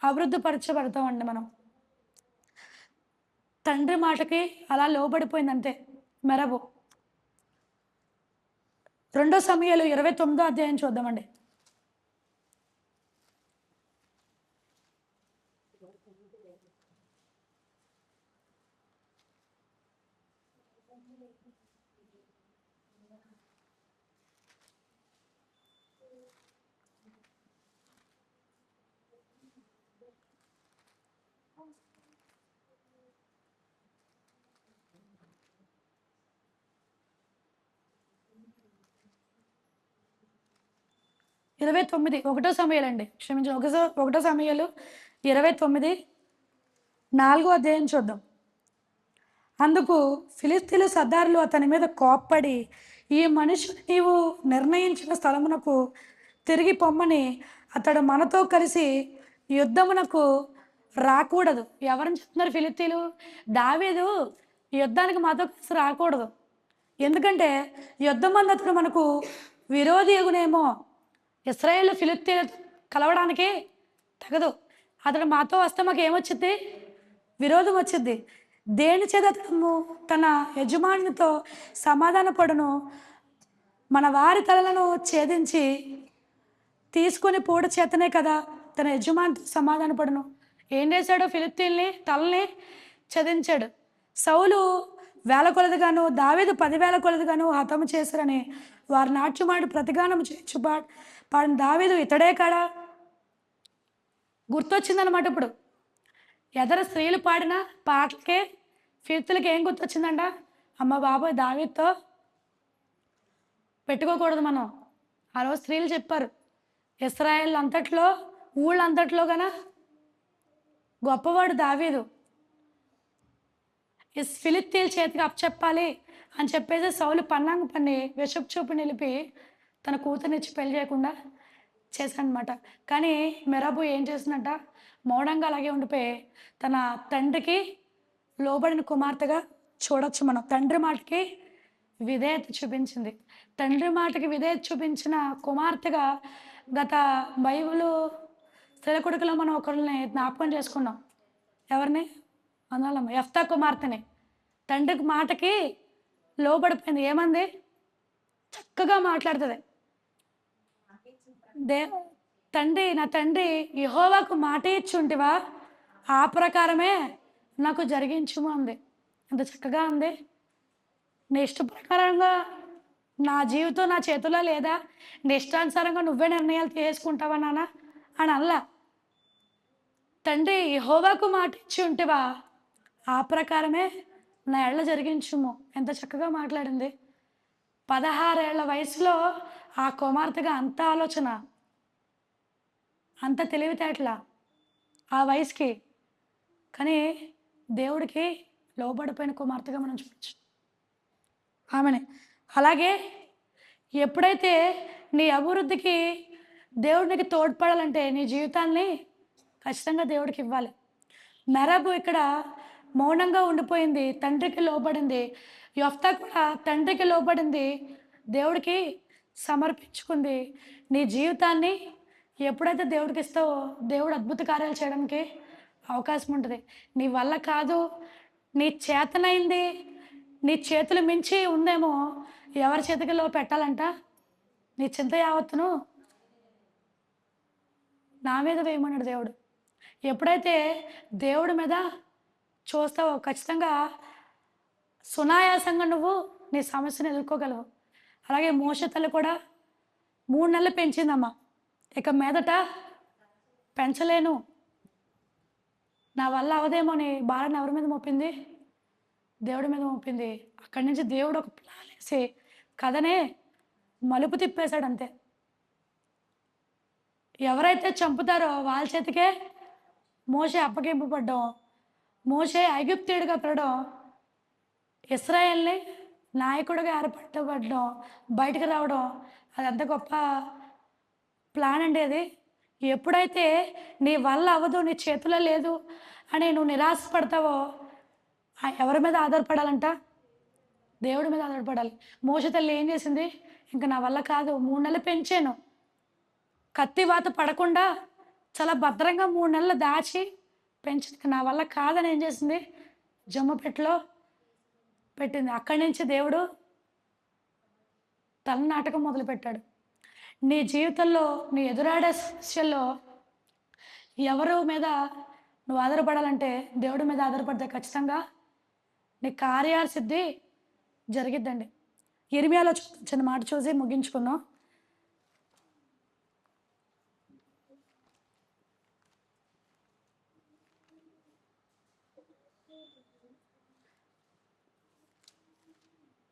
అభివృద్ధి పరచబడతామండి. మనం తండ్రి మాటకి అలా లోబడిపోయిందంతే మెరబు. 2 సమూయేలు 29వ అధ్యాయం చూద్దామండి. ఇరవై 1 సమూయేలు అండి, క్షమించండి, 1 సమూయేలు 29 4వ అధ్యాయం చూద్దాం. అందుకు ఫిలిష్తీయుల సర్దారులు అతని మీద కోప్పడి, ఈ మనుషుడు నీవు నిర్ణయించిన స్థలమునకు తిరిగి పొమ్మని, అతడు మనతో కలిసి యుద్ధమునకు రాకూడదు. ఎవరని చెప్తున్నారు ఫిలిష్తీయులు? దావీదు యుద్ధానికి మాతో కలిసి రాకూడదు, ఎందుకంటే యుద్ధం వల్ల అతడు మనకు విరోధి ఎగునేమో. ఇశ్రాయేలు ఫిలిష్తీయులు కలవడానికి తగదు. అతడు మాతో వస్తే మాకు ఏమొచ్చింది? విరోధం వచ్చింది. దేని చేత అతను తన యజమానితో సమాధాన పడును? మన వారి తలలను ఛేదించి తీసుకొని పోట చేతనే కదా తన యజమానితో సమాధాన పడును. ఏం చేశాడు? ఫిలిష్తీయుల్ని తలని ఛేదించాడు. సౌలు 1000 కొలదిగాను దావీదు 10,000 కొలదిగాను హతము చేశారని వారు నాట్యమాడి ప్రతిగానం చేయొచ్చు పాడిన దావీదు ఇతడే కాడా? గుర్తొచ్చిందనమాట. ఇప్పుడు ఎదర స్త్రీలు పాడిన పాటలకే ఫిలిష్తీయులకి ఏం గుర్తొచ్చిందంట? అమ్మ బాబోయ్, దావీదుతో పెట్టుకోకూడదు మనం. ఆ రోజు స్త్రీలు చెప్పారు, ఇశ్రాయేల్ అంతట్లో ఊళ్ళంతట్లో కన్నా గొప్పవాడు దావీదు, ఫిలిష్తీయుల చేతికి అప్పచెప్పాలి అని చెప్పేసి సౌలు పన్నాంగ పన్ని విషపు చూపు నిలిపి తన కూతురునిచ్చి పెళ్లి చేయకుండా చేశాడనమాట. కానీ మెరాబు ఏం చేసిందంట, మౌనంగా అలాగే ఉండిపోయి తన తండ్రికి లోబడిన కుమార్తెగా చూడొచ్చు మనం. తండ్రి మాటకి విధేయత చూపించింది. తండ్రి మాటకి విధేయత చూపించిన కుమార్తెగా గత బైబిలు స్త్రీల కొడుకులో మనం ఒకరిని జ్ఞాపకం చేసుకున్నాం. ఎవరిని? అనాలమ్మ యెఫ్తా కుమార్తెని. తండ్రికి మాటకి లోబడిపోయింది. ఏమంది? చక్కగా మాట్లాడుతుంది. దే నా తండ్రి యెహోవాకు మాట ఇచ్చుంటివా, ఆ ప్రకారమే నాకు జరిగించుము అంది. ఎంత చక్కగా ఉంది. నీ ఇష్ట ప్రకారంగా నా జీవితం నా చేతిలో లేదా, నీ ఇష్టానుసారంగా నువ్వే నిర్ణయాలు తీసుకుంటావా నాన్న అని అల్లా. తండ్రి యెహోవాకు మాట ఇచ్చి ఉంటివా, ఆ ప్రకారమే నా ఏళ్ళ జరిగించుము. ఎంత చక్కగా మాట్లాడింది. 16 ఏళ్ల వయసులో ఆ కుమార్తెగా అంత ఆలోచన, అంత తెలివితేటల ఆ వయసుకి. కానీ దేవుడికి లోబడిపోయిన కుమార్తెగా మనం చూడొచ్చు ఆమెని. అలాగే ఎప్పుడైతే నీ అభివృద్ధికి దేవుడు నీకు తోడ్పడాలంటే నీ జీవితాన్ని ఖచ్చితంగా దేవుడికి ఇవ్వాలి. మెరాబు ఇక్కడ మౌనంగా ఉండిపోయింది, తండ్రికి లోబడింది. యెఫ్తా కూడా తండ్రికి లోబడింది, దేవుడికి సమర్పించుకుంది. నీ జీవితాన్ని ఎప్పుడైతే దేవుడికి ఇస్తావో దేవుడు అద్భుత కార్యాలు చేయడానికి అవకాశం ఉంటుంది. నీ వల్ల కాదు, నీ చేతనైంది, నీ చేతులు మించి ఉందేమో ఎవరి చేతికిలో పెట్టాలంట, నీ చింత యావత్తును నా మీద వేయమన్నాడు దేవుడు. ఎప్పుడైతే దేవుడి మీద చూస్తావో ఖచ్చితంగా సునాయాసంగా నువ్వు నీ సమస్యను ఎదుర్కోగలవు. అలాగే మోషే తల్లి కూడా 3 నెలలు పెంచిందమ్మా. ఇక మీదట పెంచలేను, నా వల్ల అవదేమో అని భారాన్ని ఎవరి మీద మోపింది? దేవుడి మీద మోపింది. అక్కడి నుంచి దేవుడు ఒక ప్లాన్ వేసి కథనే మలుపు తిప్పేశాడు అంతే. ఎవరైతే చంపుతారో వాళ్ళ చేతికే మోషే అప్పగింపబడ్డం, మోషే ఐగుప్తీయుడిగా పెరగడం, ఇశ్రాయేల్ని నాయకుడిగా ఏర్పడబడ్డం, బయటకు రావడం, అదంత గొప్ప ప్లాన్ అండి అది. ఎప్పుడైతే నీ వల్ల అవ్వదు, నీ చేతిలో లేదు అని నువ్వు నిరాశపడతావో ఎవరి మీద ఆధారపడాలంట? దేవుడి మీద ఆధారపడాలి. మోషే తల్లి ఏం చేసింది? ఇంకా నా వల్ల కాదు, 3 నెలలు పెంచాను, కత్తివాత పడకుండా చాలా భద్రంగా 3 నెలలు దాచి పెంచింది. నా వల్ల కాదని ఏం చేసింది? జమ్మపెట్టలో పెట్టింది. అక్కడి నుంచి దేవుడు తల నాటకం మొదలుపెట్టాడు. నీ జీవితంలో నీ ఎదురాడే సమస్యల్లో ఎవరి మీద నువ్వు ఆధారపడాలంటే దేవుడి మీద ఆధారపడితే ఖచ్చితంగా నీ కార్యసిద్ధి జరిగిద్దండి. ఇర్మియాలో చిన్న మాట చూసి ముగించుకున్నాం.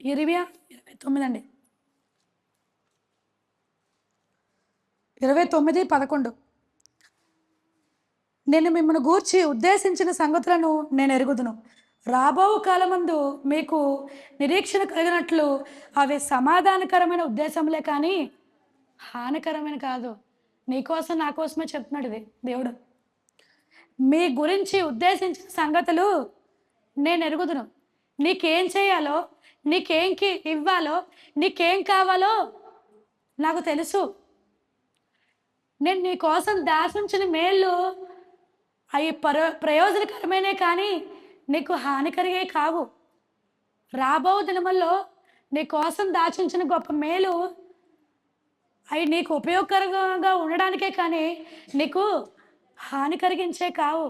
ఇర్మియా 29 అండి, 29:11. నేను మిమ్మల్ని గూర్చి ఉద్దేశించిన సంగతులను నేను ఎరుగుదును. రాబో కాలమందు మీకు నిరీక్షణ కలిగినట్లు అవి సమాధానకరమైన ఉద్దేశంలే కానీ హానికరమైన కాదు. నీకోసం నా కోసమే చెప్తున్నాడు ఇది దేవుడు. మీ గురించి ఉద్దేశించిన సంగతులు నేను ఎరుగుదును. నీకేం చేయాలో, నీకేం ఇవ్వాలో, నీకేం కావాలో నాకు తెలుసు. నేను నీ కోసం దాచుంచిన మేళ్ళు అవి ప్రయోజనకరమైనే కానీ నీకు హానికరిగే కావు. రాబో దినముల్లో నీ కోసం దాచుంచిన గొప్ప మేలు అవి నీకు ఉపయోగకరంగా ఉండడానికే కానీ నీకు హాని కలిగించే కావు.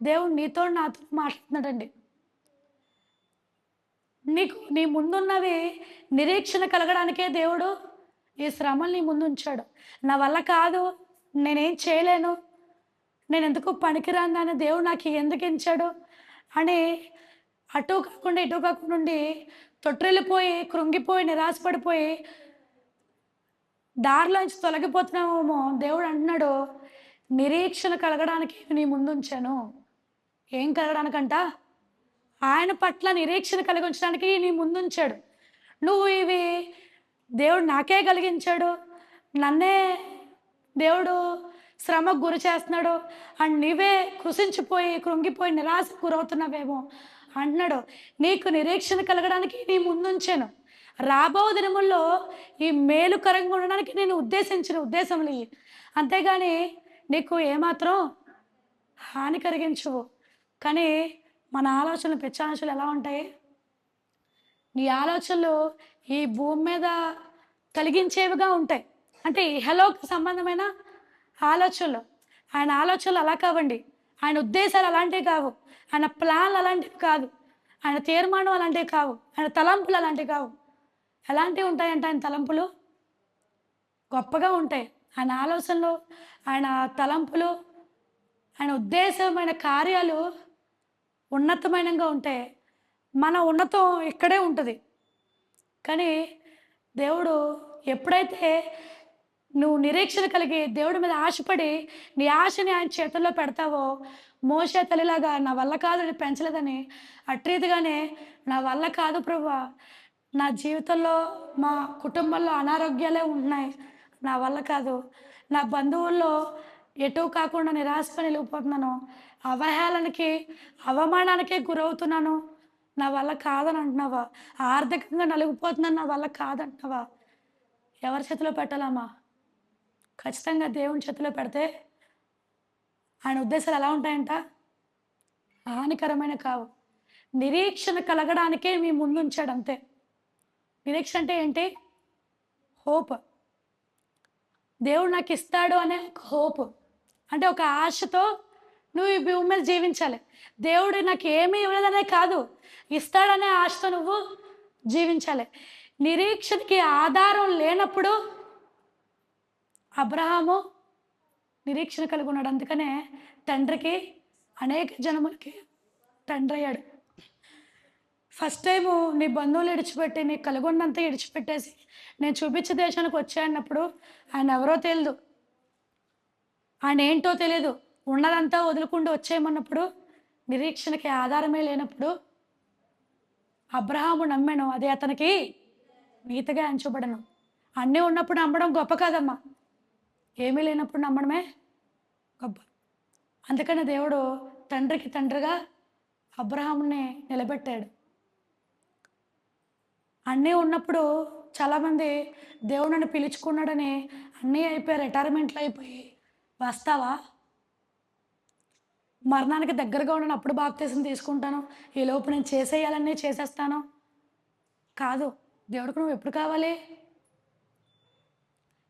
దేవుడు నాతో మాట్లాడుతున్నాడండి. నీ ముందున్నవి నిరీక్షణ కలగడానికే దేవుడు ఈ శ్రమలు నీ ముందు ఉంచాడు. నా వల్ల కాదు, నేనేం చేయలేను, నేను ఎందుకు పనికిరాను అని దేవుడు నాకు ఎందుకు ఇచ్చాడు అని అటు కాకుండా ఇటు కాకుండా ఉండి తొట్టిల్లిపోయి, కృంగిపోయి, నిరాశపడిపోయి దారిలోంచి తొలగిపోతున్నామేమో. దేవుడు అంటున్నాడు, నిరీక్షణ కలగడానికి నీ ముందు ఉంచాను. ఏం కలగడానికంట? ఆయన పట్ల నిరీక్షణ కలిగి ఉంచడానికి నీ ముందుంచాడు. నువ్వు ఇవి దేవుడు నాకే కలిగించాడు, నన్నే దేవుడు శ్రమకు గురి చేస్తున్నాడు అండ్ నీవే కృషించిపోయి కృంగిపోయి నిరాశకు గురవుతున్నావేమో అంటున్నాడు. నీకు నిరీక్షణ కలగడానికి నీ ముందుంచాను. రాబో దినముల్లో ఈ మేలుకరంగా ఉండడానికి నేను ఉద్దేశించిన ఉద్దేశములు ఇవి. అంతేగాని నీకు ఏమాత్రం హాని కలిగించవు. కానీ మన ఆలోచనలు పిచ్చి ఆలోచనలు ఎలా ఉంటాయి? నీ ఆలోచనలు ఈ భూమి మీద కలిగించేవిగా ఉంటాయి. అంటే ఇహలోక సంబంధమైన ఆలోచనలు. ఆయన ఆలోచనలు అలా కావండి. ఆయన ఉద్దేశాలు అలాంటివి కావు. ఆయన ప్లాన్లు అలాంటివి కాదు. ఆయన తీర్మానం అలాంటివి కావు. ఆయన తలంపులు అలాంటివి కావు. ఎలాంటివి ఉంటాయంటే ఆయన తలంపులు గొప్పగా ఉంటాయి. ఆయన ఆలోచనలు, ఆయన తలంపులు, ఆయన ఉద్దేశమైన కార్యాలు ఉన్నతమైనగా ఉంటాయి. మన ఉన్నతం ఇక్కడే ఉంటుంది. కానీ దేవుడు ఎప్పుడైతే నువ్వు నిరీక్షణ కలిగి దేవుడి మీద ఆశపడి నీ ఆశని ఆయన చేతుల్లో పెడతావో, మోషే తల్లిలాగా నా వల్ల కాదు నేను పెంచలేదని అట్రీతిగానే నా వల్ల కాదు ప్రభువా, నా జీవితంలో మా కుటుంబంలో అనారోగ్యాలే ఉంటున్నాయి, నా వల్ల కాదు, నా బంధువుల్లో ఎటు కాకుండా నిరాశగా నిలిగిపోతున్నాను, అవహేళనకి అవమానానికే గురవుతున్నాను, నా వల్ల కాదని అంటున్నావా? ఆర్థికంగా నలిగిపోతున్నాను, నా వల్ల కాదంటున్నావా? ఎవరి చేతిలో పెట్టాలమ్మా? ఖచ్చితంగా దేవుని చేతిలో పెడితే ఆయన ఉద్దేశాలు ఎలా ఉంటాయంట? హానికరమైన కావు. నిరీక్షణ కలగడానికే మీ ముందుంచాడు అంతే. నిరీక్షణ అంటే ఏంటి? హోప్. దేవుడు నాకు ఇస్తాడు అనే ఒక హోప్. అంటే ఒక ఆశతో నువ్వు ఈ భూమి మీద జీవించాలి. దేవుడు నాకు ఏమీ ఇవ్వలేదనే కాదు, ఇస్తాడనే ఆశతో నువ్వు జీవించాలి. నిరీక్షణకి ఆధారం లేనప్పుడు అబ్రహాము నిరీక్షణ కలిగి ఉన్నాడు. అందుకనే తండ్రికి అనేక జనములకి తండ్రి అయ్యాడు. ఫస్ట్ టైము నీ బంధువులు విడిచిపెట్టి నీ కలుగొన్నంతా విడిచిపెట్టేసి నేను చూపించే దేశానికి వచ్చాయన్నప్పుడు ఆయన ఎవరో తెలియదు, ఆయన ఏంటో తెలియదు, ఉన్నదంతా వదులుకుంటూ వచ్చేయమన్నప్పుడు నిరీక్షణకి ఆధారమే లేనప్పుడు అబ్రహాము నమ్మాను, అది అతనికి నీతిగా ఎంచబడను. అన్నీ ఉన్నప్పుడు నమ్మడం గొప్ప కాదమ్మా, ఏమీ లేనప్పుడు నమ్మడమే గొప్ప. అందుకని దేవుడు తండ్రికి తండ్రిగా అబ్రహాముని నిలబెట్టాడు. అన్నీ ఉన్నప్పుడు చాలామంది దేవుడిని పిలుచుకున్నాడని అన్నీ అయిపోయి రిటైర్మెంట్లు అయిపోయి వస్తావా, మరణానికి దగ్గరగా ఉన్నాను అప్పుడు బాప్తీసం తీసుకుంటాను, ఈ లోపు నేను చేసేయాలన్నీ చేసేస్తాను కాదు. దేవుడికి నువ్వు ఎప్పుడు కావాలి?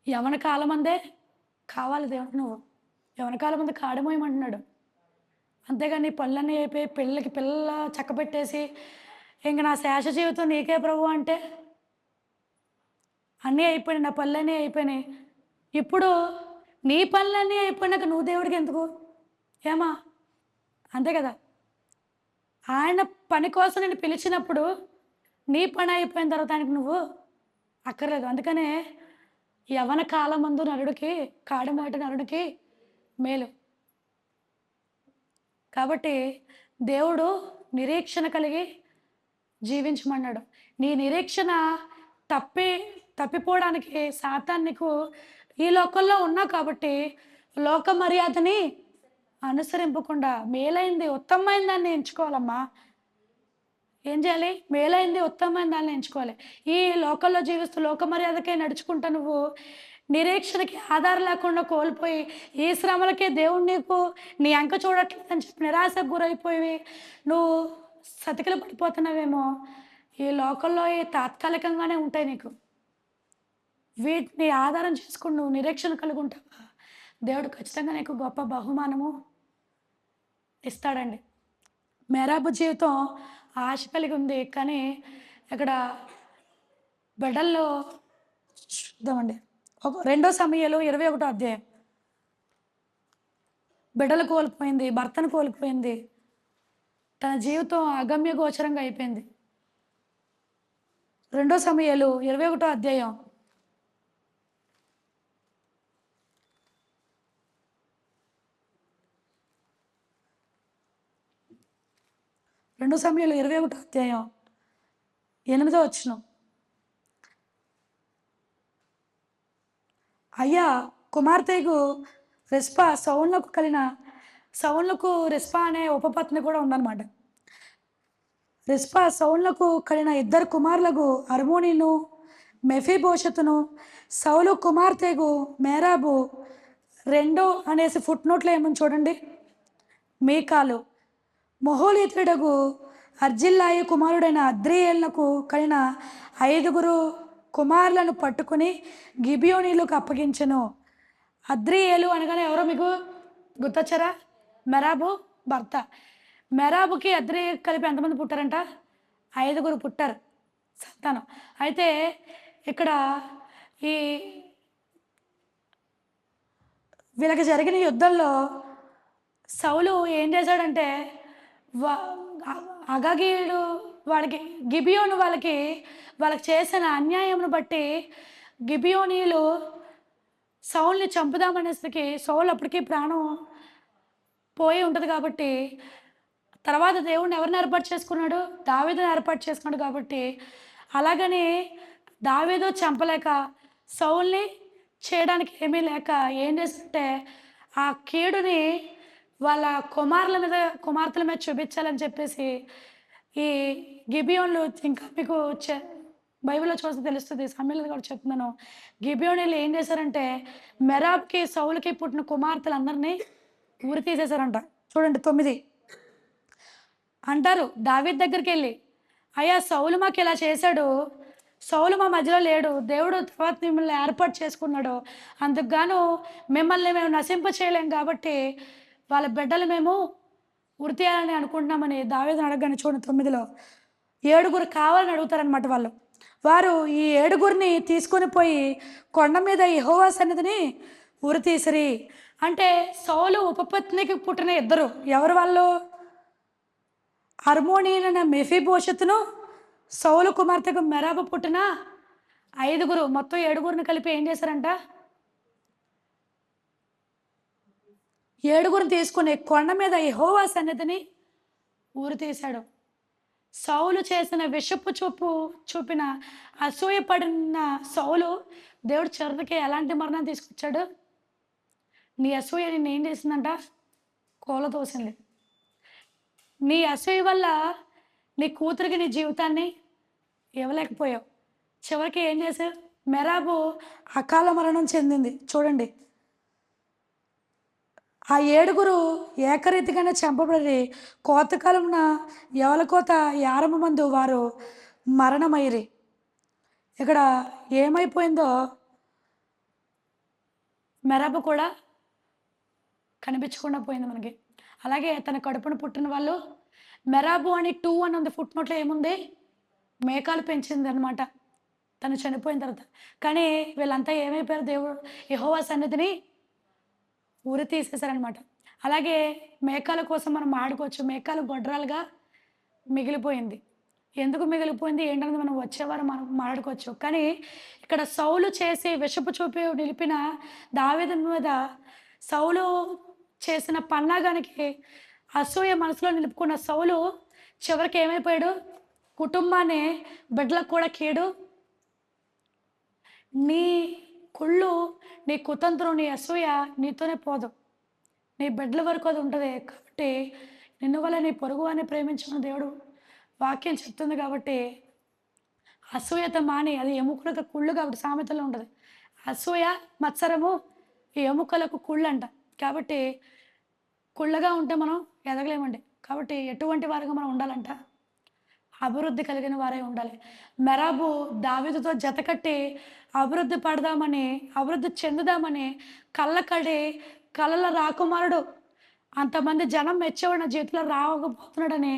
యవన కాలం అందే కావాలి దేవుడికి. నువ్వు యవన కాలం అందే కాడమోయమంటున్నాడు. అంతేగాని నీ పనులన్నీ అయిపోయి పిల్లల చక్కబెట్టేసి ఇంక నా శేష జీవితం నీకే ప్రభు అంటే అన్నీ అయిపోయినాయి, నా పనులన్నీ అయిపోయినాయి. ఇప్పుడు నీ పనులన్నీ అయిపోయినాక నువ్వు దేవుడికి ఎందుకు? ఏమా అంతే కదా. ఆయన పని కోసం నేను పిలిచినప్పుడు నీ పని అయిపోయిన తర్వాత ఆయనకు నువ్వు అక్కర్లేదు. అందుకనే యవన కాలం మందు నరుడికి కాడమోయట నరుడికి మేలు. కాబట్టి దేవుడు నిరీక్షణ కలిగి జీవించమన్నాడు. నీ నిరీక్షణ తప్పిపోవడానికి సాతాను నీకు ఈ లోకంలో ఉన్నావు కాబట్టి లోక మర్యాదని అనుసరింపకుండా మేలైంది ఉత్తమమైన దాన్ని ఎంచుకోవాలమ్మా. ఏం చేయాలి? మేలైంది ఉత్తమమైన దాన్ని ఎంచుకోవాలి. ఈ లోకంలో జీవిస్తూ లోక మర్యాదకే నడుచుకుంటా నువ్వు నిరీక్షణకి ఆధారం లేకుండా కోల్పోయి ఈ శ్రమలకే దేవుడు నీకు నీ అంక చూడట్లేదని చెప్పి నిరాశకు గురైపోయి నువ్వు సతికిలు పడిపోతున్నావేమో. ఈ లోకంలో ఈ తాత్కాలికంగానే ఉంటాయి. నీకు వీటిని ఆధారం చేసుకుని నువ్వు నిరీక్షణ కలిగి ఉంటావా, దేవుడు ఖచ్చితంగా నీకు గొప్ప బహుమానము ఇస్తాడండి. మేరాబు జీవితం ఆశ కలిగి ఉంది, కానీ ఇక్కడ బిడ్డల్లో చూద్దామండి. 2 సమూయేలు 21వ అధ్యాయం. బిడ్డలు కోల్పోయింది, భర్తను కోల్పోయింది, తన జీవితం అగమ్య గోచరంగా అయిపోయింది. 2 సమూయేలు 21వ అధ్యాయం 2 సమూయేలు 21 అధ్యాయం 8వ వచనం. అయ్యా కుమార్తెకు రిస్పా సౌలుకు రిస్పా అనే ఉపపత్ని కూడా ఉందన్నమాట. రిస్పా సౌలుకు కలిగిన 2 కుమారులకు అర్మోనీను మెఫీబోషెతును. సౌలు కుమార్తెకు మేరాబు 2 అనేసి ఫుట్ నోట్లో ఏమని చూడండి. మీకాలు మొహోలీతుడకు అర్జిల్లాయి కుమారుడైన అద్రియేలునకు కలిగిన 5 కుమారులను పట్టుకుని గిబియోనీలకు అప్పగించెను. అద్రియేలు అనగానే ఎవరో మీకు గుర్తొచ్చారా? మెరాబు భర్త. మెరాబుకి అద్రియేలు కలిపి ఎంతమంది పుట్టారంట? 5 పుట్టారు సంతానం. అయితే ఇక్కడ ఈ వీళ్ళకి జరిగిన యుద్ధంలో సౌలు ఏం చేశాడంటే అగగీయుడు వాళ్ళకి గిబియోను వాళ్ళకి చేసిన అన్యాయంను బట్టి గిబియోనీయులు సౌల్ని చంపుదామనేసరికి సౌలు అప్పటికీ ప్రాణం పోయి ఉంటుంది కాబట్టి తర్వాత దేవుడిని ఎవరిని ఏర్పాటు చేసుకున్నాడు? దావీదుని ఏర్పాటు చేసుకున్నాడు. కాబట్టి అలాగని దావీదు చంపలేక సౌల్ని చేయడానికి ఏమీ లేక ఏం చేస్తుంటే ఆ కీడుని వాళ్ళ కుమార్తెల మీద చూపించాలని చెప్పేసి ఈ గిబియోన్లు, ఇంకా మీకు బైబిల్లో చూస్తే తెలుస్తుంది, సమయంలో కూడా చెప్తున్నాను. గిబియోనీలు ఏం చేశారంటే మెరాబ్కి సౌలుకి పుట్టిన కుమార్తెలందరినీ ఊరి తీసేశారంట. చూడండి 9 అంటారు దావీదు దగ్గరికి వెళ్ళి, అయ్యా సౌలు మాకు ఇలా చేశాడు, సౌలు మా మధ్యలో లేడు, దేవుడు తర్వాత మిమ్మల్ని ఏర్పాటు చేసుకున్నాడు, అందుకుగాను మిమ్మల్ని మేము నశింప చేయలేం కాబట్టి వాళ్ళ బిడ్డలు మేము ఉరితీయాలని అనుకుంటున్నామని దావీదుని అడగగానే చూడండి 9లో 7 కావాలని అడుగుతారనమాట. వారు ఈ 7 తీసుకొని పోయి కొండ మీద యెహోవా సన్నిధిని ఉరి తీసిరి. అంటే సౌలు ఉపపత్నికి పుట్టిన 2 ఎవరు వాళ్ళు? అర్మోనీయులైన మెఫీబోషెతును, సౌలు కుమార్తెకు మెరాబు పుట్టిన 5 మొత్తం 7 కలిపి ఏం చేశారంట? 7 తీసుకుని కొండ మీద యెహోవా సన్నిధిని ఊరి తీశాడు. సౌలు చేసిన విషపు చూపిన అసూయపడిన సౌలు దేవుడు చివరికి ఎలాంటి మరణం తీసుకొచ్చాడు? నీ అసూయ నిన్ను ఏం చేసిందంట? కూలతోసింది. నీ అసూయ వల్ల నీ కూతురికి నీ జీవితాన్ని ఇవ్వలేకపోయావు. చివరికి ఏం చేశావు? మెరాబు అకాల మరణం చెందింది. చూడండి ఆ 7 ఏకరీతిగానే చంపబడి కోతకాలమున ఎవలకోత 50 మంది వారు మరణమైరి. ఇక్కడ ఏమైపోయిందో మెరాబు కూడా కనిపించకుండా పోయింది మనకి. అలాగే తన కడుపున పుట్టిన వాళ్ళు మెరాబు అని 2 అని ఉంది ఫుట్ నోట్లో ఏముంది? మేకాలు పెంచింది అనమాట తను చనిపోయిన తర్వాత. కానీ వీళ్ళంతా ఏమైపోయారు? దేవుడు యెహోవా సన్నిధిని ఊరి తీసేశారనమాట. అలాగే మేకాల కోసం మనం ఆడుకోవచ్చు. మేకాలు గొడ్రాలుగా మిగిలిపోయింది. ఎందుకు మిగిలిపోయింది ఏంటనేది మనం వచ్చేవారు మనం మాట్లాడుకోవచ్చు. కానీ ఇక్కడ సౌలు చేసి విషపు చూపి నిలిపిన దావీదు మీద సౌలు చేసిన పన్నాగానికి అసూయ మనసులో నిలుపుకున్న సౌలు చివరికి ఏమైపోయాడు? కుటుంబాన్ని, బిడ్డలకు కూడా కీడు. నీ కుళ్ళు, నీ కుతంత్రం, నీ అసూయ నీతోనే పోదు, నీ బిడ్డల వరకు అది ఉంటుంది. కాబట్టి నిన్ను వల్ల నీ పొరుగు అని ప్రేమించుకున్న దేవుడు వాక్యం చెప్తుంది. కాబట్టి అసూయత మాని, అది ఎముకలకు కుళ్ళు కాబట్టి సామెతలో ఉంటుంది. అసూయ మత్సరము ఈ ఎముకలకు కుళ్ళు అంట. కాబట్టి కుళ్ళగా ఉంటే మనం ఎదగలేమండి. కాబట్టి ఎటువంటి వారిగా మనం ఉండాలంట? అభివృద్ధి కలిగిన వారే ఉండాలి. మెరాబు దావీదుతో జతకట్టి అభివృద్ధి చెందుదామని కళ్ళ రాకుమారుడు అంతమంది జనం మెచ్చేవాడు నా చేతిలో రాకపోతున్నాడని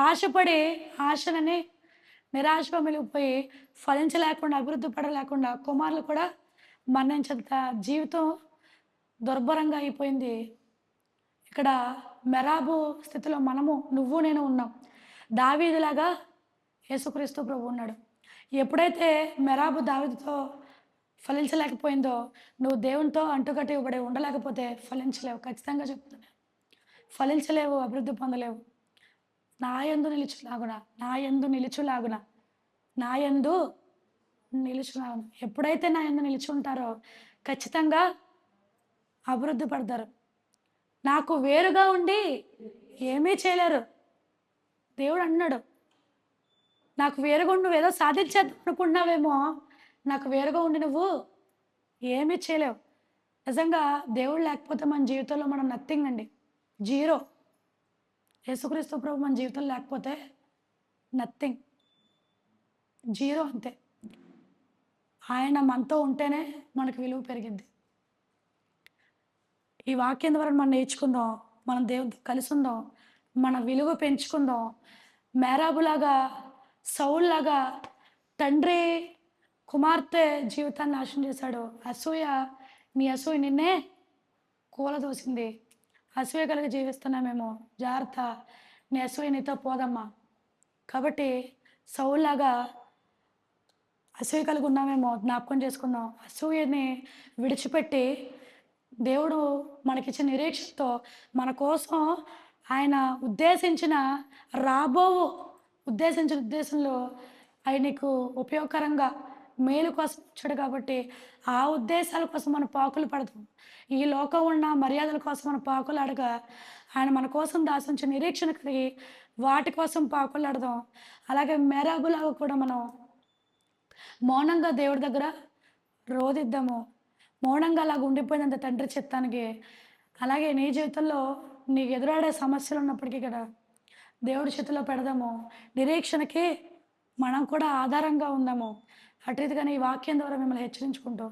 ఆశపడి ఆశనని నిరాశ మిగిలిపోయి ఫలించలేకుండా, అభివృద్ధి పడలేకుండా కుమారులు కూడా మరణించేంత జీవితం దుర్భరంగా అయిపోయింది. ఇక్కడ మెరాబు స్థితిలో నువ్వు నేను ఉన్నాం. దావీదులాగా యేసుక్రీస్తు ప్రభు ఉన్నాడు. ఎప్పుడైతే మెరాబు దావీదుతో ఫలించలేకపోయిందో, నువ్వు దేవునితో అంటుకట్టి ఇవ్వడే ఉండలేకపోతే ఫలించలేవు. ఖచ్చితంగా చెప్తున్నాను, ఫలించలేవు, అభివృద్ధి పొందలేవు. నా యందు నిలుచులాగున, నా యందు నిలుచులాగున, నా యందు నిలుచులాగున. ఎప్పుడైతే నా యందు నిలిచి ఉంటారో ఖచ్చితంగా అభివృద్ధి పడతారు. నాకు వేరుగా ఉండి ఏమీ చేయలేరు. దేవుడు అన్నాడు, నాకు వేరుగా ఉండి నువ్వేదో సాధించేద్దాం అనుకుంటున్నావేమో, నాకు వేరుగా ఉండి నువ్వు ఏమీ చేయలేవు. నిజంగా దేవుడు లేకపోతే మన జీవితంలో మనం నథింగ్ అండి, జీరో. యేసుక్రీస్తు ప్రభు మన జీవితంలో లేకపోతే నథింగ్, జీరో, అంతే. ఆయన మనతో ఉంటేనే మనకు విలువ పెరిగింది. ఈ వాక్యం ద్వారా మనం నేర్చుకుందాం, మనం దేవుడితో కలిసి ఉందాం, మన విలువ పెంచుకుందాం. మేరాబులాగా, సౌల్లాగా తండ్రి కుమార్తె జీవితాన్ని నాశనం చేశాడు. అసూయ, నీ అసూయ నిన్నే కూలదోసింది. అసూయ కలిగి జీవిస్తున్నామేమో, జాగ్రత్త, నీ అసూయ నీతో పోదమ్మా. కాబట్టి సౌల్లాగా అసూయ కలిగి ఉన్నామేమో జ్ఞాపకం చేసుకుందాం. అసూయని విడిచిపెట్టి దేవుడు మనకిచ్చిన నిరీక్షతో మన కోసం ఆయన ఉద్దేశించిన ఉద్దేశంలో ఆయన నీకు ఉపయోగకరంగా మేలు కోసం వచ్చాడు. కాబట్టి ఆ ఉద్దేశాల కోసం మనం పాకులు పడతాం. ఈ లోకం ఉన్న మర్యాదల కోసం మనం పాకులు అడగా, ఆయన మన కోసం దాసించిన నిరీక్షణ కలిగి వాటి కోసం పాకులు అడదాం. అలాగే మేరాబులాగా కూడా మనం మౌనంగా దేవుడి దగ్గర రోదిద్దాము. మౌనంగా అలాగ ఉండిపోయినంత తండ్రి చిత్తానికి. అలాగే నీ జీవితంలో నీకు ఎదురాడే సమస్యలు ఉన్నప్పటికీ కదా దేవుడి చేతిలో పెడదాము. నిరీక్షణకి మనం కూడా ఆధారంగా ఉందాము. అటు రీతిగానే ఈ వాక్యం ద్వారా మిమ్మల్ని హెచ్చరించుకుంటూ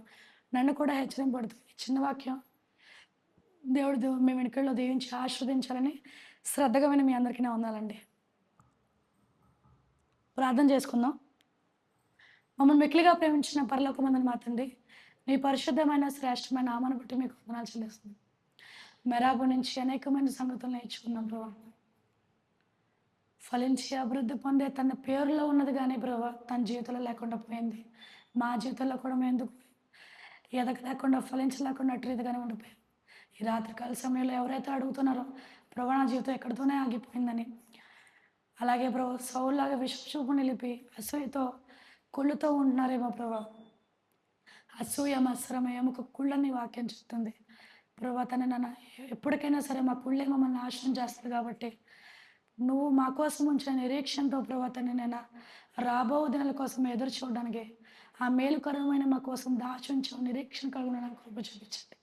నన్ను కూడా హెచ్చరింపడుతుంది. ఈ చిన్న వాక్యం దేవుడు మీ వెనుకల్లో దీవించి ఆశీర్వదించాలని శ్రద్ధగా విని మీ అందరికీ నా వందనాలండి. ప్రార్థన చేసుకుందాం. మమ్మల్ని మిక్కిలిగా ప్రేమించిన పరలోకమందున మా తండ్రి, నీ పరిశుద్ధమైన శ్రేష్టమైన నామాన్ని బట్టి మీకు వందనాలు చెల్లిస్తుంది. మెరాబు నుంచి అనేకమైన సంగతులు నేర్చుకున్నాం ప్రభా. ఫలించి అభివృద్ధి పొందే తన పేరులో ఉన్నది కానీ ప్రభా తన జీవితంలో లేకుండా పోయింది. మా జీవితంలో కూడా మేము ఎందుకు ఎదగలేకుండా ఫలించలేకుండా అటు రీతిగానే ఉండిపోయాం. ఈ రాత్రికాల సమయంలో ఎవరైతే అడుగుతున్నారో ప్రభా నా జీవితం ఎక్కడితోనే ఆగిపోయిందని, అలాగే ప్రభా సౌల్లాగా విశ్వచూపు నిలిపి అసూయతో కుళ్ళుతో ఉంటున్నారేమో ప్రభా. అసూయ మత్సరం ఎముక కుళ్ళని వాక్యం చెప్తుంది ప్రభా. తను నన్ను ఎప్పటికైనా సరే మా కుళ్ళే మమ్మల్ని నాశనం చేస్తుంది. కాబట్టి నువ్వు మా కోసం ఉంచిన నిరీక్షణతో ప్రభా తను నేను రాబో దినాల కోసం ఎదురు చూడడానికి, ఆ మేలుకరమైన మా కోసం దాచుంచావు నిరీక్షణ కలుగున కృప చూపించండి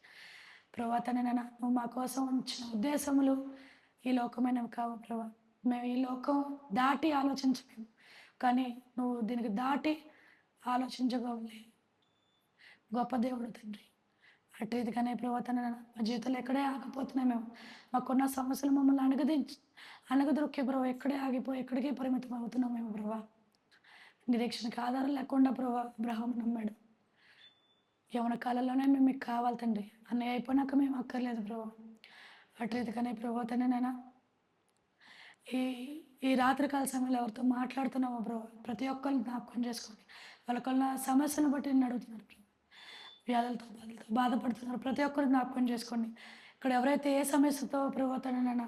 ప్రభా. తను నేను నువ్వు మా కోసం ఉంచిన ఉద్దేశములు ఈ లోకమైనవి కావు ప్రభా. మేము ఈ లోకం దాటి ఆలోచించలేము, కానీ నువ్వు దీనికి దాటి ఆలోచించగలే గొప్ప దేవుడు తండ్రి. అటు రీతిగానే ప్రవర్తన మా జీవితంలో ఎక్కడే ఆగిపోతున్నాయి. మేము మాకున్న సమస్యలు మమ్మల్ని అణగదొక్కే ప్రభావ ఎక్కడే ఆగిపోయి ఎక్కడికే పరిమితం అవుతున్నాం మేము ప్రభా. నిరీక్షణకి ఆధారం లేకుండా ప్రభా అబ్రహాం నమ్మాడు. యవన కాలంలోనే మేము మీకు కావాలి తండ్రి, అన్నయ్య అయిపోయినాక మేము అక్కర్లేదు ప్రభా. అటు రీతిగానే ప్రవర్తనైనా ఈ రాత్రికాల సమయంలో ఎవరితో మాట్లాడుతున్నామో ప్రభా ప్రతి ఒక్కరిని జ్ఞాపకం చేసుకోండి. వాళ్ళకున్న సమస్యను బట్టి నేను అడుగుతున్నారు. వ్యాధులతో బాధపడుతున్నారు ప్రతి ఒక్కరు జ్ఞాపకం చేసుకోండి. ఇక్కడ ఎవరైతే ఏ సమస్యతో ప్రవర్తనైనా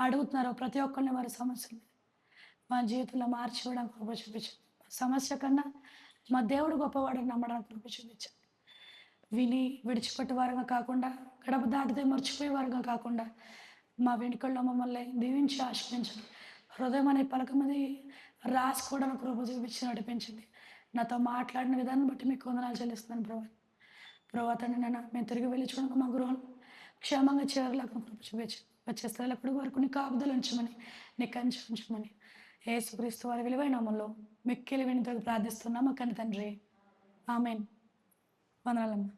అడుగుతున్నారో ప్రతి ఒక్కరిని వారి సమస్యని మా జీవితంలో మార్చి ఇవ్వడానికి కృప చూపించండి. సమస్య కన్నా మా దేవుడు గొప్పవాడని నమ్మడానికి కృప చూపించండి. విని విడిచిపెట్టే వారుగా కాకుండా, గడప దాటితే మర్చిపోయే వారుగా కాకుండా మా వెనుకల్లో మమ్మల్ని దీవించి ఆశ్రయించండి. హృదయం అనే పలక మీద రాసుకోవడానికి కృప చూపించి నడిపించండి. నాతో మాట్లాడిన విధానం బట్టి మీకు వందనాలు చెల్లిస్తున్నాను ప్రభా. తండ్రి నేను మేము తిరిగి వెళ్ళి చూడక మా గృహం క్షేమంగా చేరలేక కృప చూపించండి. వచ్చే స్థలాలప్పుడు వరకు నీ కాపుదలు ఉంచమని, నీ కంచె ఉంచమని యేసుక్రీస్తు వారి విలువైన నామములో మిక్కిలి వినితో ప్రార్థిస్తున్నాము కన్న తండ్రి. ఆమేన్. వందనాలమ్మా.